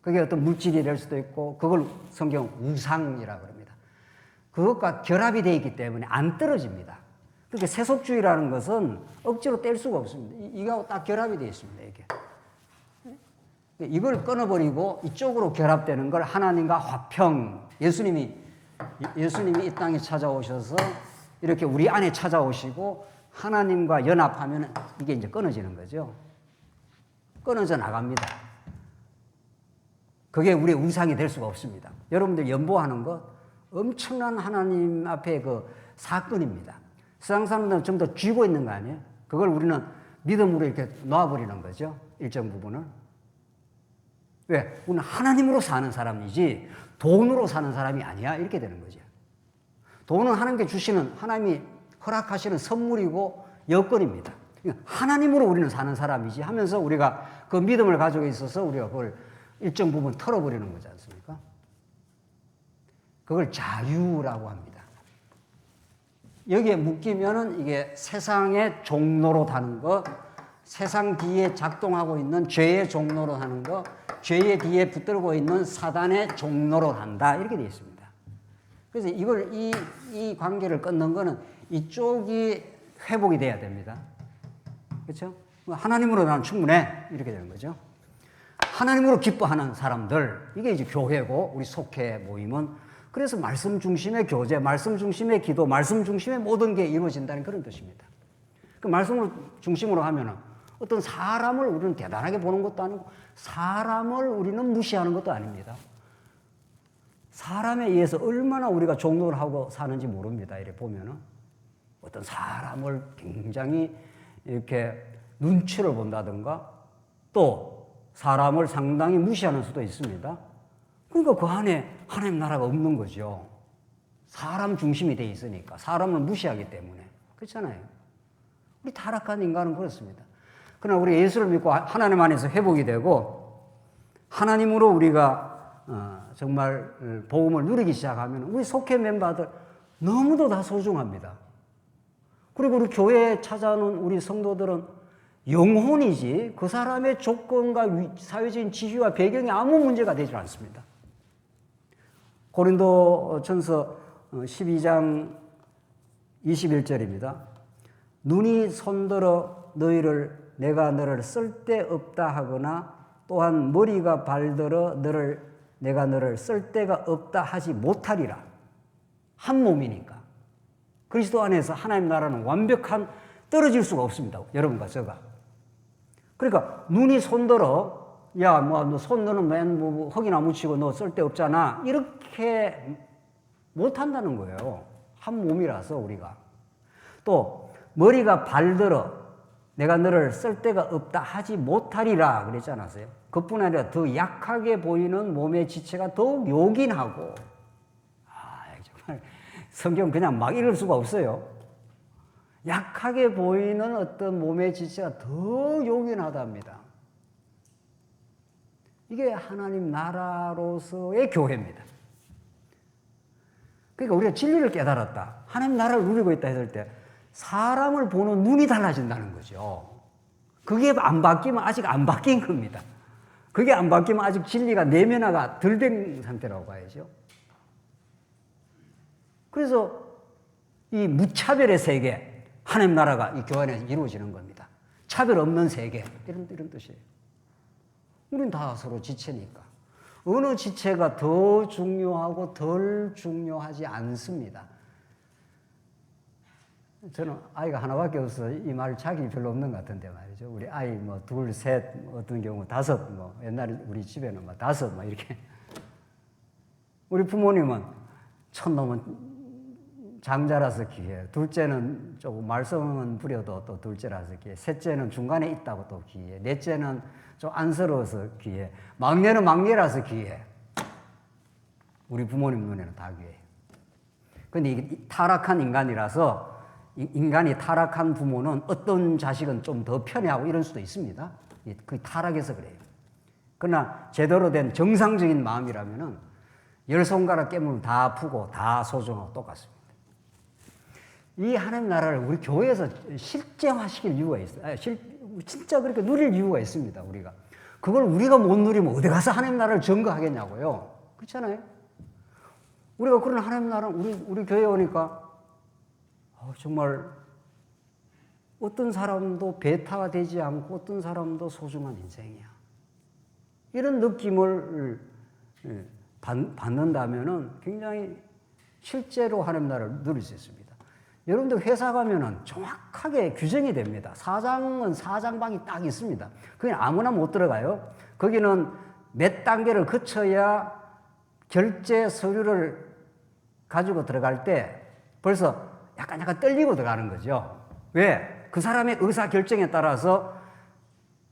그게 어떤 물질이 될 수도 있고, 그걸 성경 우상이라고 합니다. 그것과 결합이 되어 있기 때문에 안 떨어집니다. 그렇게 세속주의라는 것은 억지로 뗄 수가 없습니다. 이거하고 딱 결합이 되어 있습니다. 이게. 이걸 끊어버리고 이쪽으로 결합되는 걸 하나님과 화평, 예수님이 이 땅에 찾아오셔서 이렇게 우리 안에 찾아오시고 하나님과 연합하면 이게 이제 끊어지는 거죠. 끊어져 나갑니다. 그게 우리의 우상이 될 수가 없습니다. 여러분들 연보하는 것 엄청난 하나님 앞에 그 사건입니다. 세상 사람들은 좀 더 쥐고 있는 거 아니에요? 그걸 우리는 믿음으로 이렇게 놔버리는 거죠. 일정 부분을. 왜? 우리는 하나님으로 사는 사람이지 돈으로 사는 사람이 아니야. 이렇게 되는 거죠. 돈은 하나님께 주시는, 하나님이 허락하시는 선물이고 여건입니다. 하나님으로 우리는 사는 사람이지 하면서 우리가 그 믿음을 가지고 있어서 우리가 그걸 일정 부분 털어버리는 거지 않습니까? 그걸 자유라고 합니다. 여기에 묶이면은 이게 세상의 종로로 타는 거, 세상 뒤에 작동하고 있는 죄의 종로로 하는 거, 죄의 뒤에 붙들고 있는 사단의 종로로 한다, 이렇게 되어 있습니다. 그래서 이걸 이 관계를 끊는 거는 이쪽이 회복이 돼야 됩니다. 그렇죠? 하나님으로 나는 충분해, 이렇게 되는 거죠. 하나님으로 기뻐하는 사람들, 이게 이제 교회고 우리 속회 모임은, 그래서 말씀 중심의 교제, 말씀 중심의 기도, 말씀 중심의 모든 게 이루어진다는 그런 뜻입니다. 그 말씀을 중심으로 하면은 어떤 사람을 우리는 대단하게 보는 것도 아니고 사람을 우리는 무시하는 것도 아닙니다. 사람에 의해서 얼마나 우리가 종노를 하고 사는지 모릅니다. 이렇게 보면은 어떤 사람을 굉장히 이렇게 눈치를 본다든가 또 사람을 상당히 무시하는 수도 있습니다. 그러니까 그 안에 하나님 나라가 없는 거죠. 사람 중심이 돼 있으니까. 사람을 무시하기 때문에. 그렇잖아요. 우리 타락한 인간은 그렇습니다. 그러나 우리 예수를 믿고 하나님 안에서 회복이 되고 하나님으로 우리가 정말 복음을 누리기 시작하면 우리 속회 멤버들 너무도 다 소중합니다. 그리고 우리 교회에 찾아오는 우리 성도들은 영혼이지 그 사람의 조건과 사회적인 지위와 배경이 아무 문제가 되지 않습니다. 고린도 전서 12장 21절입니다. 눈이 손들어 내가 너를 쓸데없다 하거나 또한 머리가 발들어 내가 너를 쓸데가 없다 하지 못하리라. 한 몸이니까. 그리스도 안에서 하나님 나라는 완벽한 떨어질 수가 없습니다. 여러분과 제가. 그러니까 눈이 손들어 야, 너 손 너는 맨 흙이나 묻히고 너 쓸데없잖아. 이렇게 못한다는 거예요. 한 몸이라서 우리가. 또 머리가 발들어 내가 너를 쓸데가 없다 하지 못하리라 그랬지 않았어요? 그뿐 아니라 더 약하게 보이는 몸의 지체가 더욱 요긴하고 정말 성경 그냥 막 읽을 수가 없어요. 약하게 보이는 어떤 몸의 지체가 더 요긴하답니다. 이게 하나님 나라로서의 교회입니다. 그러니까 우리가 진리를 깨달았다, 하나님 나라를 누리고 있다 했을 때 사람을 보는 눈이 달라진다는 거죠. 그게 안 바뀌면 아직 안 바뀐 겁니다. 그게 안 바뀌면 아직 진리가 내면화가 덜 된 상태라고 봐야죠. 그래서 이 무차별의 세계, 하나님 나라가 이 교회 안에서 이루어지는 겁니다. 차별 없는 세계, 이런 뜻이에요. 우린 다 서로 지체니까. 어느 지체가 더 중요하고 덜 중요하지 않습니다. 저는 아이가 하나밖에 없어서 이 말 자격이 별로 없는 것 같은데 말이죠. 우리 아이 뭐 둘, 셋, 어떤 경우 다섯, 뭐 옛날에 우리 집에는 뭐 다섯, 뭐 이렇게. 우리 부모님은 첫놈은 장자라서 귀해. 둘째는 조금 말썽은 부려도 또 둘째라서 귀해. 셋째는 중간에 있다고 또 귀해. 넷째는 좀 안쓰러워서 귀해. 막내는 막내라서 귀해. 우리 부모님 눈에는 다 귀해요. 근데 이게 타락한 인간이라서, 인간이 타락한 부모는 어떤 자식은 좀 더 편애하고 이럴 수도 있습니다. 그 타락해서 그래요. 그러나 제대로 된 정상적인 마음이라면은 열 손가락 깨물면 다 아프고 다 소중하고 똑같습니다. 이 하나님 나라를 우리 교회에서 실제화시킬 이유가 있어요. 진짜 그렇게 누릴 이유가 있습니다. 우리가 그걸 우리가 못 누리면 어디 가서 하나님 나라를 증거하겠냐고요. 그렇잖아요. 우리가 그런 하나님 나라, 우리 교회에 오니까 정말 어떤 사람도 배타가 되지 않고 어떤 사람도 소중한 인생이야, 이런 느낌을 받는다면은 굉장히 실제로 하나님 나라를 누릴 수 있습니다. 여러분들 회사 가면은 정확하게 규정이 됩니다. 사장은 사장방이 딱 있습니다. 그냥 아무나 못 들어가요. 거기는 몇 단계를 거쳐야 결제 서류를 가지고 들어갈 때 벌써 약간 떨리고 들어가는 거죠. 왜? 그 사람의 의사 결정에 따라서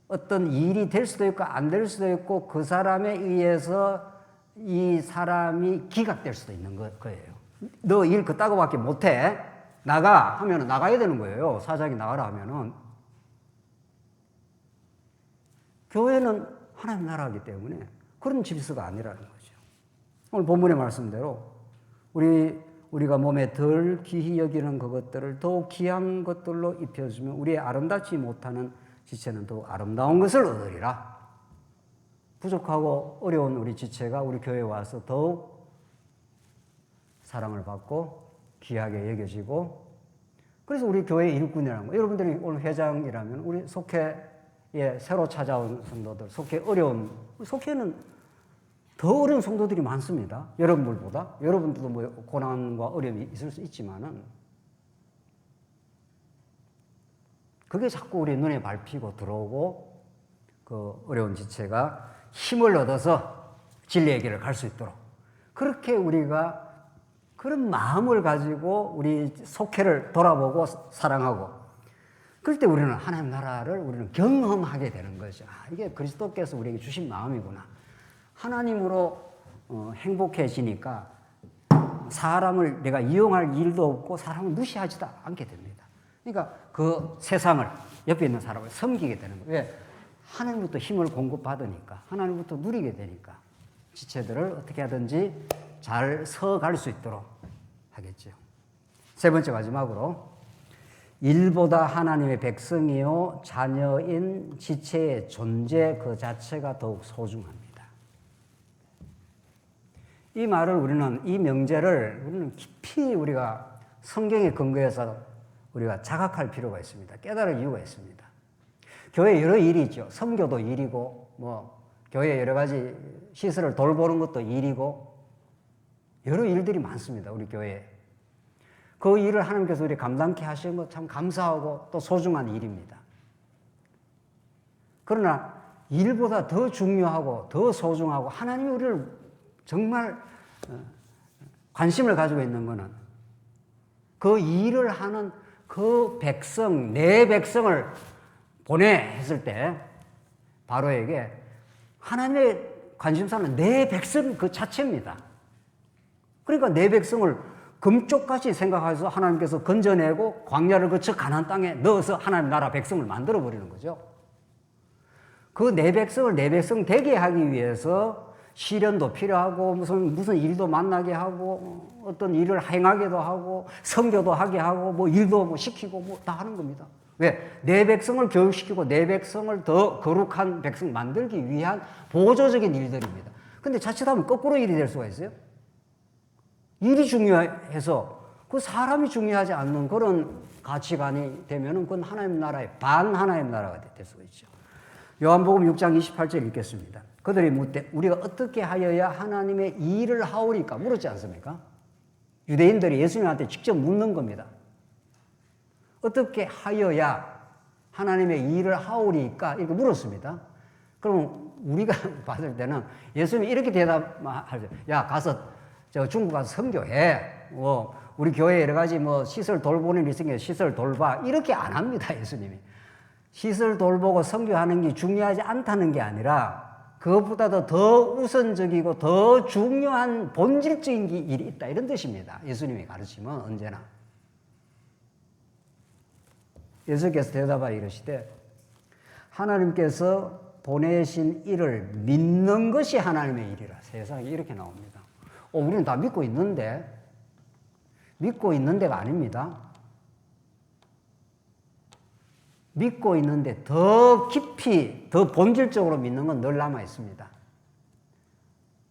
어떤 일이 될 수도 있고 안 될 수도 있고 그 사람에 의해서 이 사람이 기각될 수도 있는 거예요. 너 일 그따구밖에 못해, 나가 하면 나가야 되는 거예요. 사장이 나가라 하면은. 교회는 하나님 나라이기 때문에 그런 질서가 아니라는 거죠. 오늘 본문의 말씀대로 우리가 몸에 덜 귀히 여기는 그것들을 더욱 귀한 것들로 입혀주면 우리의 아름답지 못하는 지체는 더욱 아름다운 것을 얻으리라. 부족하고 어려운 우리 지체가 우리 교회에 와서 더욱 사랑을 받고 귀하게 여겨지고, 그래서 우리 교회 일꾼이라는 거, 여러분들이 오늘 회장이라면 우리 속회에 새로 찾아온 성도들, 속회 어려운, 속회는 더 어려운 성도들이 많습니다. 여러분들보다. 여러분들도 뭐 고난과 어려움이 있을 수 있지만은 그게 자꾸 우리 눈에 밟히고 들어오고 그 어려운 지체가 힘을 얻어서 진리의 길을 갈 수 있도록, 그렇게 우리가 그런 마음을 가지고 우리 속회를 돌아보고 사랑하고, 그럴 때 우리는 하나님 나라를 우리는 경험하게 되는 거죠. 이게 그리스도께서 우리에게 주신 마음이구나. 하나님으로 행복해지니까 사람을 내가 이용할 일도 없고 사람을 무시하지도 않게 됩니다. 그러니까 그 세상을, 옆에 있는 사람을 섬기게 되는 거예요. 왜? 하나님부터 힘을 공급받으니까, 하나님부터 누리게 되니까 지체들을 어떻게 하든지 잘 서갈 수 있도록 하겠죠. 세 번째, 마지막으로, 일보다 하나님의 백성이요 자녀인 지체의 존재 그 자체가 더욱 소중합니다. 이 말을 우리는, 이 명제를 우리는 깊이 우리가 성경에 근거해서 우리가 자각할 필요가 있습니다. 깨달을 이유가 있습니다. 교회 여러 일이 있죠. 선교도 일이고, 뭐 교회 여러 가지 시설을 돌보는 것도 일이고, 여러 일들이 많습니다. 우리 교회에. 그 일을 하나님께서 우리 감당케 하시는 것 참 감사하고 또 소중한 일입니다. 그러나 일보다 더 중요하고 더 소중하고 하나님이 우리를 정말 관심을 가지고 있는 것은 그 일을 하는 그 백성, 내 백성을 보내 했을 때 바로에게 하나님의 관심사는 내 백성 그 자체입니다. 그러니까 내 백성을 금쪽같이 생각해서 하나님께서 건져내고 광야를 거쳐 가나안 땅에 넣어서 하나님 나라 백성을 만들어 버리는 거죠. 그 내 백성을 내 백성 되게 하기 위해서 시련도 필요하고 무슨 일도 만나게 하고 어떤 일을 행하게도 하고 선교도 하게 하고 뭐 일도 뭐 시키고 뭐 다 하는 겁니다. 왜? 내 백성을 교육시키고 내 백성을 더 거룩한 백성 만들기 위한 보조적인 일들입니다. 근데 자칫하면 거꾸로 일이 될 수가 있어요. 일이 중요해서 그 사람이 중요하지 않는 그런 가치관이 되면은 그건 하나님 나라의 반 하나님 나라가 될 수가 있죠. 요한복음 6장 28절 읽겠습니다. 그들이 묻되 우리가 어떻게 하여야 하나님의 일을 하오리까 물었지 않습니까? 유대인들이 예수님한테 직접 묻는 겁니다. 어떻게 하여야 하나님의 일을 하오리까 이렇게 물었습니다. 그럼 우리가 봤을 때는 예수님이 이렇게 대답하죠. 야, 가서 저 중국 가서 선교해. 우리 교회 여러 가지 뭐 시설 돌보는 일 있으니까 시설 돌봐. 이렇게 안 합니다, 예수님이. 시설 돌보고 선교하는 게 중요하지 않다는 게 아니라 그것보다도 더 우선적이고 더 중요한 본질적인 일이 있다. 이런 뜻입니다. 예수님이 가르치면 언제나. 예수께서 대답하여 이르시되 하나님께서 보내신 일을 믿는 것이 하나님의 일이라. 세상에 이렇게 나옵니다. 우리는 다 믿고 있는데 믿고 있는 데가 아닙니다. 믿고 있는데 더 깊이 더 본질적으로 믿는 건 늘 남아 있습니다.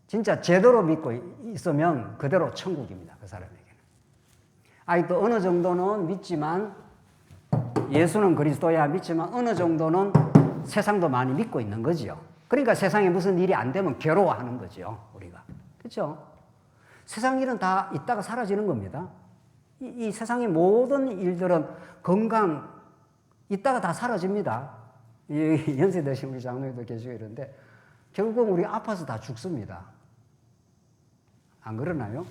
진짜 제대로 믿고 있으면 그대로 천국입니다. 그 사람에게는. 또 어느 정도는 믿지만 예수는 그리스도야 믿지만 어느 정도는 세상도 많이 믿고 있는 거지요. 그러니까 세상에 무슨 일이 안 되면 괴로워하는 거죠. 우리가. 그렇죠? 세상 일은 다 있다가 사라지는 겁니다. 이 세상의 모든 일들은 건강 있다가 다 사라집니다. 연세 드신 우리 장로님도 계시고 이런데 결국 우리 아파서 다 죽습니다. 안 그러나요?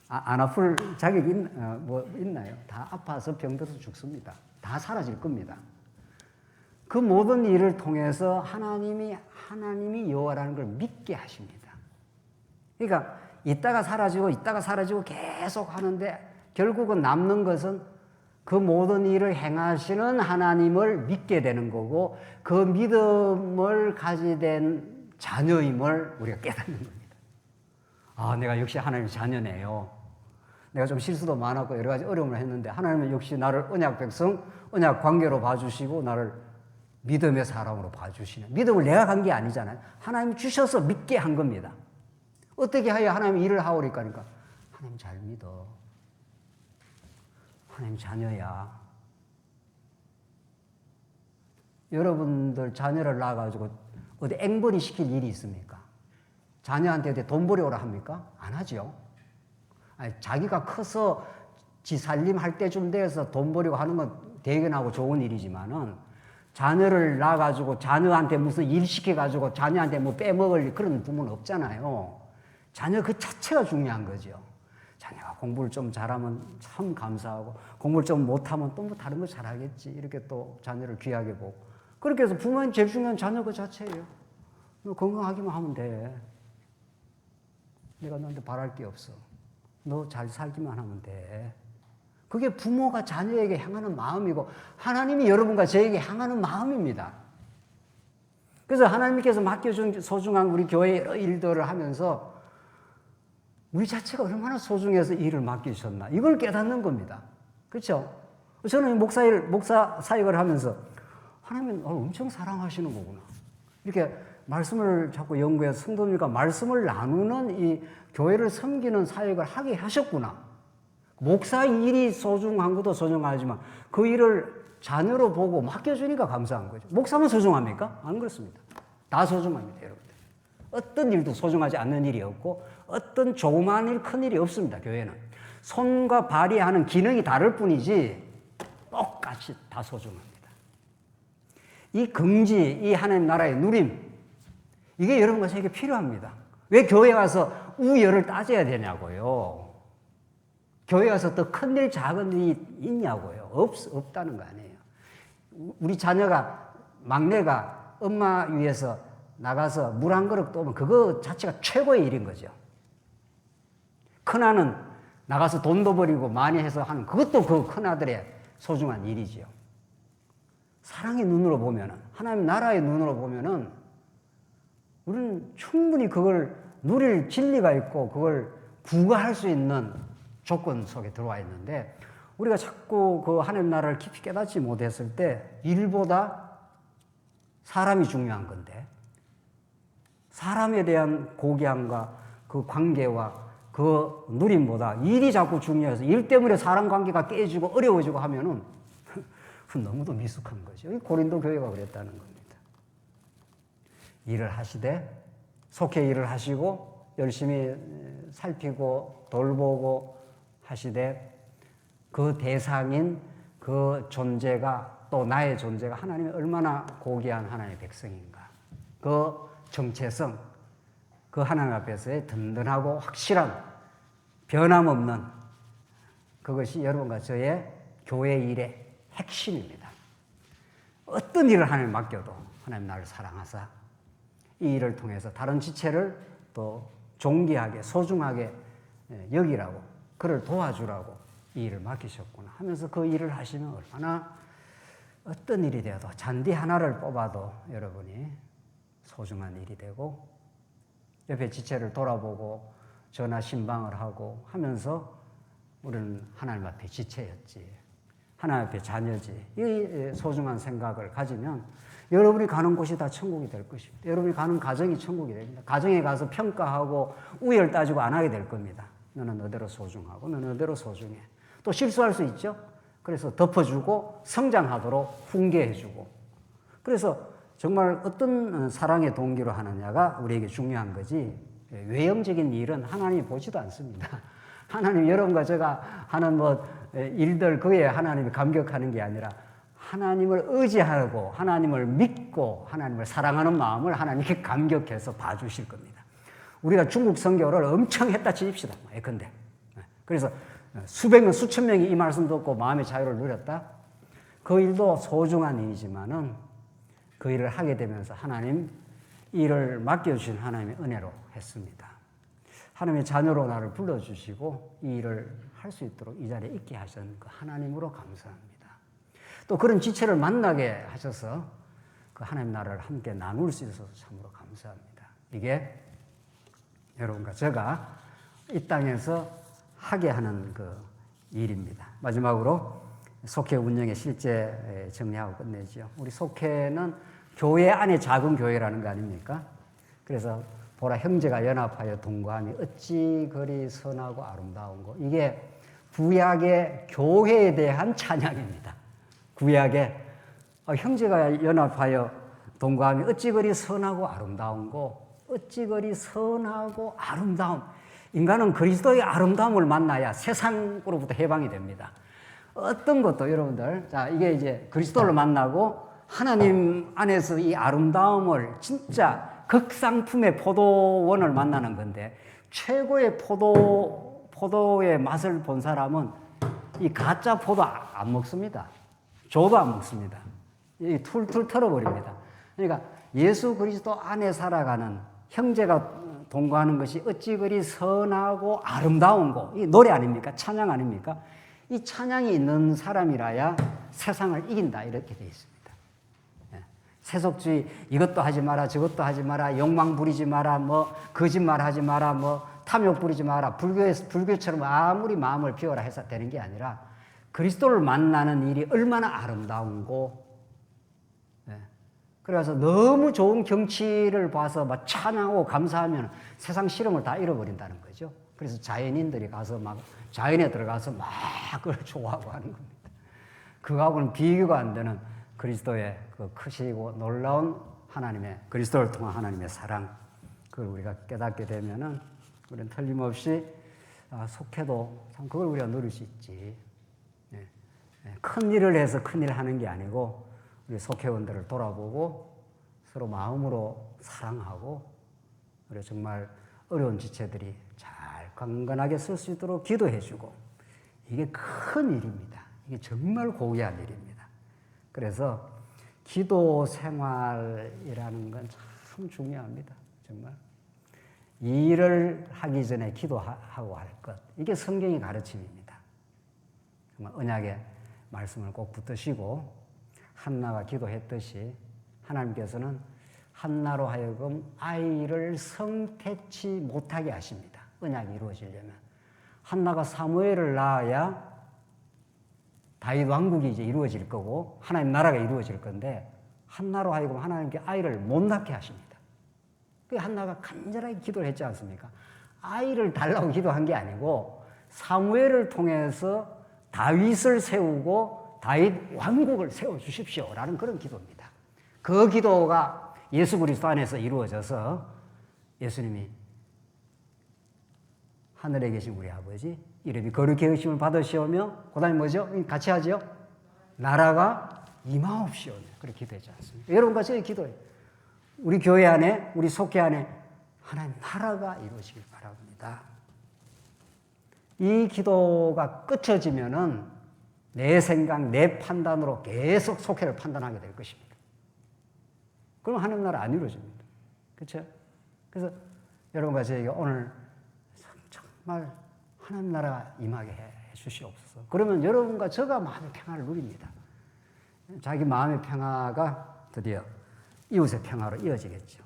안 아플 자격이 있나요? 다 아파서 병들어서 죽습니다. 다 사라질 겁니다. 그 모든 일을 통해서 하나님이 여호와라는 걸 믿게 하십니다. 그러니까 있다가 사라지고 계속 하는데 결국은 남는 것은 그 모든 일을 행하시는 하나님을 믿게 되는 거고 그 믿음을 가지게 된 자녀임을 우리가 깨닫는 겁니다. 내가 역시 하나님의 자녀네요. 내가 좀 실수도 많았고 여러 가지 어려움을 했는데 하나님은 역시 나를 언약 백성, 언약 관계로 봐주시고 나를 믿음의 사람으로 봐주시는. 믿음을 내가 간 게 아니잖아요. 하나님이 주셔서 믿게 한 겁니다. 어떻게 하여 하나님 일을 하오리까? 그러니까 하나님 잘 믿어. 하나님 자녀야. 여러분들 자녀를 낳아가지고 어디 앵벌이 시킬 일이 있습니까? 자녀한테 어디 돈 벌여오라 합니까? 안 하죠. 자기가 커서 지 살림할 때쯤 돼서 돈 벌이고 하는 건 대견하고 좋은 일이지만은 자녀를 낳아가지고 자녀한테 무슨 일 시켜가지고 자녀한테 뭐 빼먹을 그런 부모는 없잖아요. 자녀 그 자체가 중요한 거죠. 자녀가 공부를 좀 잘하면 참 감사하고 공부를 좀 못하면 또 뭐 다른 거 잘하겠지. 이렇게 또 자녀를 귀하게 보고. 그렇게 해서 부모님 제일 중요한 자녀 그 자체예요. 너 건강하기만 하면 돼. 내가 너한테 바랄 게 없어. 너 잘 살기만 하면 돼. 그게 부모가 자녀에게 향하는 마음이고 하나님이 여러분과 저에게 향하는 마음입니다. 그래서 하나님께서 맡겨준 소중한 우리 교회의 여러 일들을 하면서 우리 자체가 얼마나 소중해서 일을 맡기셨나 이걸 깨닫는 겁니다. 그렇죠? 저는 목사 사역을 하면서 하나님은 엄청 사랑하시는 거구나. 이렇게 말씀을 자꾸 연구해서 성도님과 말씀을 나누는 이 교회를 섬기는 사역을 하게 하셨구나. 목사 일이 소중한 것도 소중하지만 그 일을 자녀로 보고 맡겨주니까 감사한 거죠. 목사만 소중합니까? 안 그렇습니다. 다 소중합니다, 여러분들. 어떤 일도 소중하지 않는 일이 없고 어떤 조그마한 일, 큰 일이 없습니다, 교회는. 손과 발이 하는 기능이 다를 뿐이지 똑같이 다 소중합니다. 이 긍지, 이 하나님 나라의 누림, 이게 여러분과 저에게 필요합니다. 왜 교회 와서 우열을 따져야 되냐고요. 교회 와서 더 큰 일, 작은 일이 있냐고요. 없다는 거 아니에요. 우리 자녀가, 막내가 엄마 위해서 나가서 물 한 그릇 떠오면 그거 자체가 최고의 일인 거죠. 큰아는 나가서 돈도 버리고 많이 해서 하는 그것도 그 큰아들의 소중한 일이지요. 사랑의 눈으로 보면은, 하나님 나라의 눈으로 보면은 우리는 충분히 그걸 누릴 진리가 있고 그걸 부과할 수 있는 조건 속에 들어와 있는데, 우리가 자꾸 그 하나님 나라를 깊이 깨닫지 못했을 때 일보다 사람이 중요한 건데, 사람에 대한 고귀함과 그 관계와 그 누림보다 일이 자꾸 중요해서 일 때문에 사람 관계가 깨지고 어려워지고 하면은 너무도 미숙한 거죠. 이 고린도 교회가 그랬다는 겁니다. 일을 하시되, 속해 일을 하시고 열심히 살피고 돌보고 하시되, 그 대상인 그 존재가, 또 나의 존재가 하나님이 얼마나 고귀한 하나님의 백성인가, 그 정체성, 그 하나님 앞에서의 든든하고 확실한 변함없는 그것이 여러분과 저의 교회 일의 핵심입니다. 어떤 일을 하나님 맡겨도 하나님 나를 사랑하사 이 일을 통해서 다른 지체를 또 존귀하게 소중하게 여기라고, 그를 도와주라고 이 일을 맡기셨구나 하면서 그 일을 하시면 얼마나, 어떤 일이 되어도 잔디 하나를 뽑아도 여러분이 소중한 일이 되고, 옆에 지체를 돌아보고 전화 신방을 하고 하면서 우리는 하나님 앞에 지체였지, 하나님 앞에 자녀지, 이 소중한 생각을 가지면 여러분이 가는 곳이 다 천국이 될 것입니다. 여러분이 가는 가정이 천국이 됩니다. 가정에 가서 평가하고 우열 따지고 안 하게 될 겁니다. 너는 너대로 소중하고 너는 너대로 소중해. 또 실수할 수 있죠. 그래서 덮어주고 성장하도록 훈계해주고. 그래서 정말 어떤 사랑의 동기로 하느냐가 우리에게 중요한 거지, 외형적인 일은 하나님이 보지도 않습니다. 하나님, 여러분과 제가 하는 일들, 그에 하나님이 감격하는 게 아니라 하나님을 의지하고 하나님을 믿고 하나님을 사랑하는 마음을 하나님께 감격해서 봐주실 겁니다. 우리가 중국 선교를 엄청 했다 치십시다. 예컨대. 그래서 수백 명, 수천 명이 이 말씀 듣고 마음의 자유를 누렸다. 그 일도 소중한 일이지만은 그 일을 하게 되면서 하나님, 이 일을 맡겨주신 하나님의 은혜로 했습니다. 하나님의 자녀로 나를 불러주시고 이 일을 할 수 있도록 이 자리에 있게 하신 그 하나님으로 감사합니다. 또 그런 지체를 만나게 하셔서 그 하나님 나라를 함께 나눌 수 있어서 참으로 감사합니다. 이게 여러분과 제가 이 땅에서 하게 하는 그 일입니다. 마지막으로 속회 운영의 실제 정리하고 끝내죠. 우리 속회는 교회 안에 작은 교회라는 거 아닙니까? 그래서 보라, 형제가 연합하여 동거함이 어찌 그리 선하고 아름다운고. 이게 구약의 교회에 대한 찬양입니다. 구약의 형제가 연합하여 동거함이 어찌 그리 선하고 아름다운고. 어찌 그리 선하고 아름다움. 인간은 그리스도의 아름다움을 만나야 세상으로부터 해방이 됩니다. 어떤 것도 여러분들, 자, 이게 이제 그리스도를 만나고 하나님 안에서 이 아름다움을, 진짜 극상품의 포도원을 만나는 건데, 최고의 포도의 맛을 본 사람은 이 가짜 포도 안 먹습니다. 줘도 안 먹습니다. 이 툴툴 털어버립니다. 그러니까 예수 그리스도 안에 살아가는 형제가 동거하는 것이 어찌 그리 선하고 아름다운고. 이 노래 아닙니까? 찬양 아닙니까? 이 찬양이 있는 사람이라야 세상을 이긴다, 이렇게 되어 있습니다. 세속주의, 이것도 하지 마라, 저것도 하지 마라, 욕망 부리지 마라, 거짓말 하지 마라, 탐욕 부리지 마라, 불교처럼 아무리 마음을 비워라 해서 되는 게 아니라 그리스도를 만나는 일이 얼마나 아름다운고. 그래서 너무 좋은 경치를 봐서 막 찬양하고 감사하면 세상 실험을 다 잃어버린다는 거죠. 그래서 자연인들이 가서 막 자연에 들어가서 막 그걸 좋아하고 하는 겁니다. 그거하고는 비교가 안 되는 그리스도의 그 크시고 놀라운 하나님의, 그리스도를 통한 하나님의 사랑, 그걸 우리가 깨닫게 되면은 우리는 틀림없이 속해도 참 그걸 우리가 누릴 수 있지. 큰 일을 해서 큰 일을 하는 게 아니고 우리 속회원들을 돌아보고 서로 마음으로 사랑하고, 우리 정말 어려운 지체들이 잘 강건하게 쓸 수 있도록 기도해주고, 이게 큰 일입니다. 이게 정말 고귀한 일입니다. 그래서 기도 생활이라는 건 참 중요합니다. 정말 이 일을 하기 전에 기도하고 할 것, 이게 성경의 가르침입니다. 정말 언약의 말씀을 꼭 붙드시고 한나가 기도했듯이 하나님께서는 한나로 하여금 아이를 성태치 못하게 하십니다. 언약이 이루어지려면. 한나가 사무엘을 낳아야 다윗 왕국이 이제 이루어질 거고 하나님 나라가 이루어질 건데 한나로 하여금 하나님께 아이를 못 낳게 하십니다. 그 한나가 간절하게 기도를 했지 않습니까? 아이를 달라고 기도한 게 아니고 사무엘을 통해서 다윗을 세우고 다윗 왕국을 세워주십시오라는 그런 기도입니다. 그 기도가 예수 그리스도 안에서 이루어져서 예수님이 하늘에 계신 우리 아버지 이름이 거룩히 여기심을 받으시오며 그 다음에 뭐죠? 같이 하죠? 나라가 임하옵시오며 그렇게 기도했지 않습니까? 여러분과 저희 기도예요. 우리 교회 안에 우리 속회 안에 하나님 나라가 이루어지길 바랍니다. 이 기도가 끝쳐지면은 내 생각, 내 판단으로 계속 속회를 판단하게 될 것입니다. 그럼 하나님 나라 안 이루어집니다. 그렇죠? 그래서 여러분과 저희가 오늘 정말 하나님 나라가 임하게 해 주시옵소서. 그러면 여러분과 저가 마음의 평화를 누립니다. 자기 마음의 평화가 드디어 이웃의 평화로 이어지겠죠.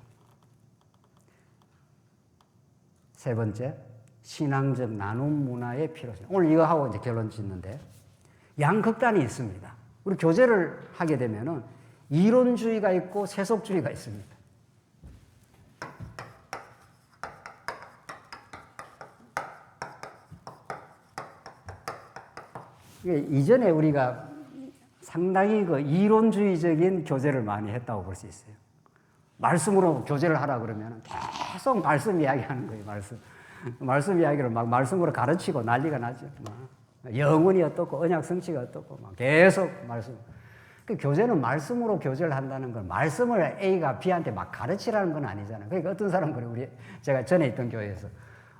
세 번째, 신앙적 나눔 문화의 필요성. 오늘 이거 하고 이제 결론 짓는데 양극단이 있습니다. 우리 교제를 하게 되면은 이론주의가 있고 세속주의가 있습니다. 이전에 우리가 상당히 그 이론주의적인 교제를 많이 했다고 볼 수 있어요. 말씀으로 교제를 하라 그러면 계속 말씀 이야기하는 거예요. 말씀 이야기를 막 말씀으로 가르치고 난리가 나죠. 영혼이 어떻고 언약 성취가 어떻고 막 계속 말씀. 그 교제는 말씀으로 교제를 한다는 건 말씀을 A가 B한테 막 가르치라는 건 아니잖아요. 그러니까 어떤 사람은 그래 제가 전에 있던 교회에서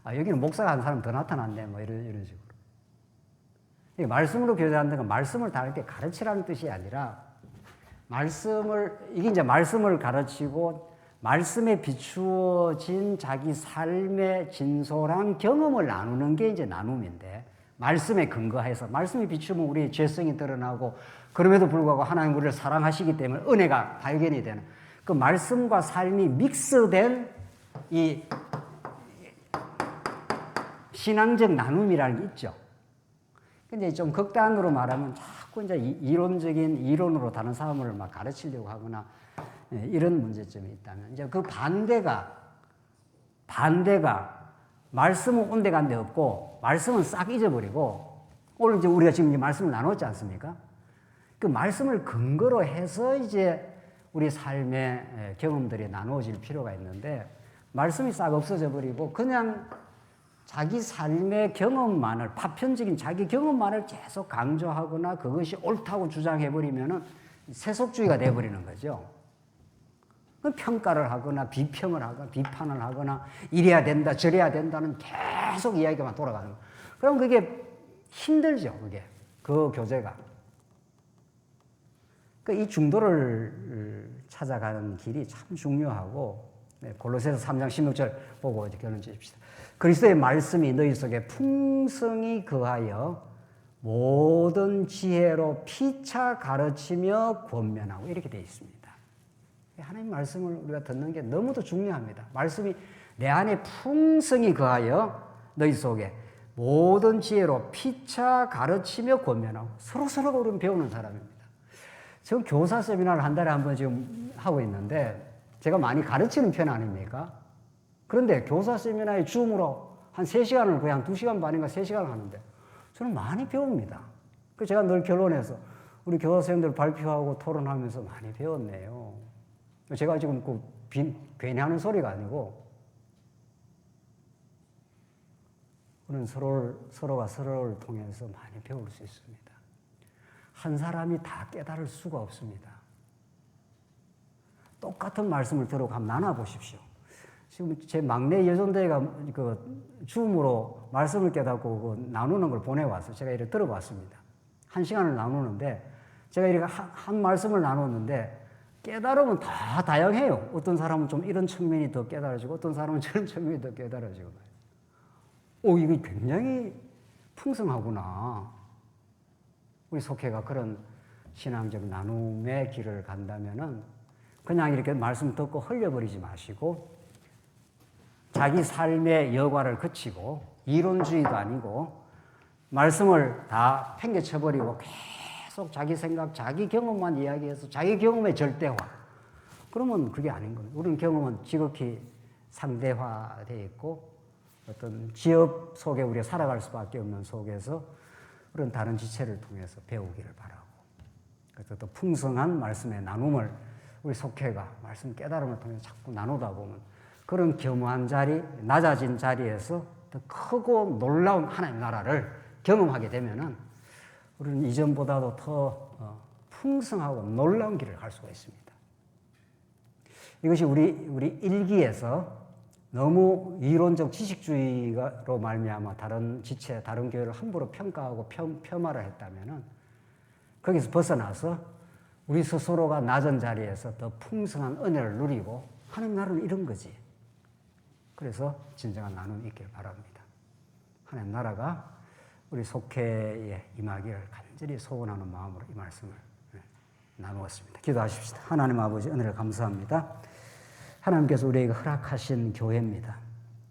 여기는 목사가 한 사람 더 나타났네 뭐 이런 식으로. 말씀으로 교제한다는 건 말씀을 다 이렇게 가르치라는 뜻이 아니라 이게 이제 말씀을 가르치고 말씀에 비추어진 자기 삶의 진솔한 경험을 나누는 게 이제 나눔인데 말씀에 근거해서 말씀에 비추면 우리의 죄성이 드러나고 그럼에도 불구하고 하나님 우리를 사랑하시기 때문에 은혜가 발견이 되는 그 말씀과 삶이 믹스된 이 신앙적 나눔이라는 게 있죠. 근데 좀 극단으로 말하면 자꾸 이제 이론적인 이론으로 다른 사람을 막 가르치려고 하거나 이런 문제점이 있다면 이제 그 반대가 말씀은 온데간데 없고 말씀은 싹 잊어버리고 오늘 이제 우리가 지금 말씀을 나눴지 않습니까? 그 말씀을 근거로 해서 이제 우리 삶의 경험들이 나누어질 필요가 있는데 말씀이 싹 없어져 버리고 그냥 자기 삶의 경험만을 파편적인 자기 경험만을 계속 강조하거나 그것이 옳다고 주장해버리면은 세속주의가 돼버리는 거죠. 평가를 하거나 비평을 하거나 비판을 하거나 이래야 된다 저래야 된다는 계속 이야기만 돌아가는 거예요. 그럼 그게 힘들죠. 그 교제가. 이 중도를 찾아가는 길이 참 중요하고 골로새서 3장 16절 보고 이제 결론 지읍시다. 그리스도의 말씀이 너희 속에 풍성히 거하여 모든 지혜로 피차 가르치며 권면하고 이렇게 되어 있습니다. 하나님 말씀을 우리가 듣는 게 너무도 중요합니다. 말씀이 내 안에 풍성히 거하여 너희 속에 모든 지혜로 피차 가르치며 권면하고 서로서로 우리는 배우는 사람입니다. 지금 교사 세미나를 한 달에 한 번 지금 하고 있는데 제가 많이 가르치는 편 아닙니까? 그런데 교사 세미나에 줌으로 한 3시간을 거의 한 2시간 반인가 3시간을 하는데 저는 많이 배웁니다. 그래서 제가 늘 결론해서 우리 교사 선생님들 발표하고 토론하면서 많이 배웠네요. 제가 지금 괜히 하는 소리가 아니고 우리는 서로가 서로를 통해서 많이 배울 수 있습니다. 한 사람이 다 깨달을 수가 없습니다. 똑같은 말씀을 들어고 한번 나눠보십시오. 지금 제 막내 예전대가 줌으로 말씀을 깨닫고 나누는 걸 보내왔어요. 제가 이렇게 들어봤습니다. 1시간을 나누는데 제가 이렇게 한 말씀을 나눴는데 깨달으면 다 다양해요. 어떤 사람은 좀 이런 측면이 더 깨달아지고 어떤 사람은 저런 측면이 더 깨달아지고. 이게 굉장히 풍성하구나. 우리 속회가 그런 신앙적 나눔의 길을 간다면은 그냥 이렇게 말씀 듣고 흘려버리지 마시고 자기 삶의 여과를 그치고 이론주의도 아니고 말씀을 다 팽개쳐버리고 계속 자기 생각, 자기 경험만 이야기해서 자기 경험의 절대화. 그러면 그게 아닌 겁니다. 우리는 경험은 지극히 상대화되어 있고 어떤 지엽 속에 우리가 살아갈 수밖에 없는 속에서 우리는 다른 지체를 통해서 배우기를 바라고 그래서 또 풍성한 말씀의 나눔을 우리 속회가 말씀 깨달음을 통해 자꾸 나누다 보면 그런 겸허한 자리, 낮아진 자리에서 더 크고 놀라운 하나님의 나라를 경험하게 되면은 우리는 이전보다도 더 풍성하고 놀라운 길을 갈 수가 있습니다. 이것이 우리 일기에서 너무 이론적 지식주의로 말미암아 다른 지체, 다른 교회를 함부로 평가하고 폄하를 했다면은 거기서 벗어나서 우리 스스로가 낮은 자리에서 더 풍성한 은혜를 누리고 하나님 나라는 이런 거지. 그래서 진정한 나눔이 있기를 바랍니다. 하나님 나라가 우리 속회에 임하기를 간절히 소원하는 마음으로 이 말씀을 나누었습니다. 기도하십시다. 하나님 아버지 은혜를 감사합니다. 하나님께서 우리에게 허락하신 교회입니다.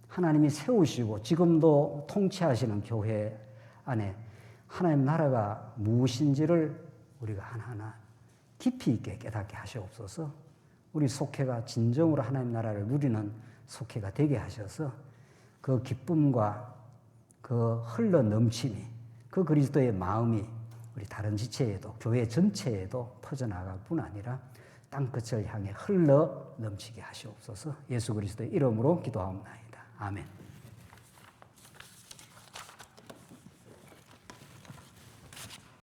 하나님이 세우시고 지금도 통치하시는 교회 안에 하나님 나라가 무엇인지를 우리가 하나하나 깊이 있게 깨닫게 하시옵소서. 우리 속회가 진정으로 하나님 나라를 누리는 속회가 되게 하셔서 그 기쁨과 그 흘러 넘침이 그 그리스도의 마음이 우리 다른 지체에도 교회 전체에도 퍼져나갈 뿐 아니라 땅끝을 향해 흘러 넘치게 하시옵소서. 예수 그리스도의 이름으로 기도하옵나이다. 아멘.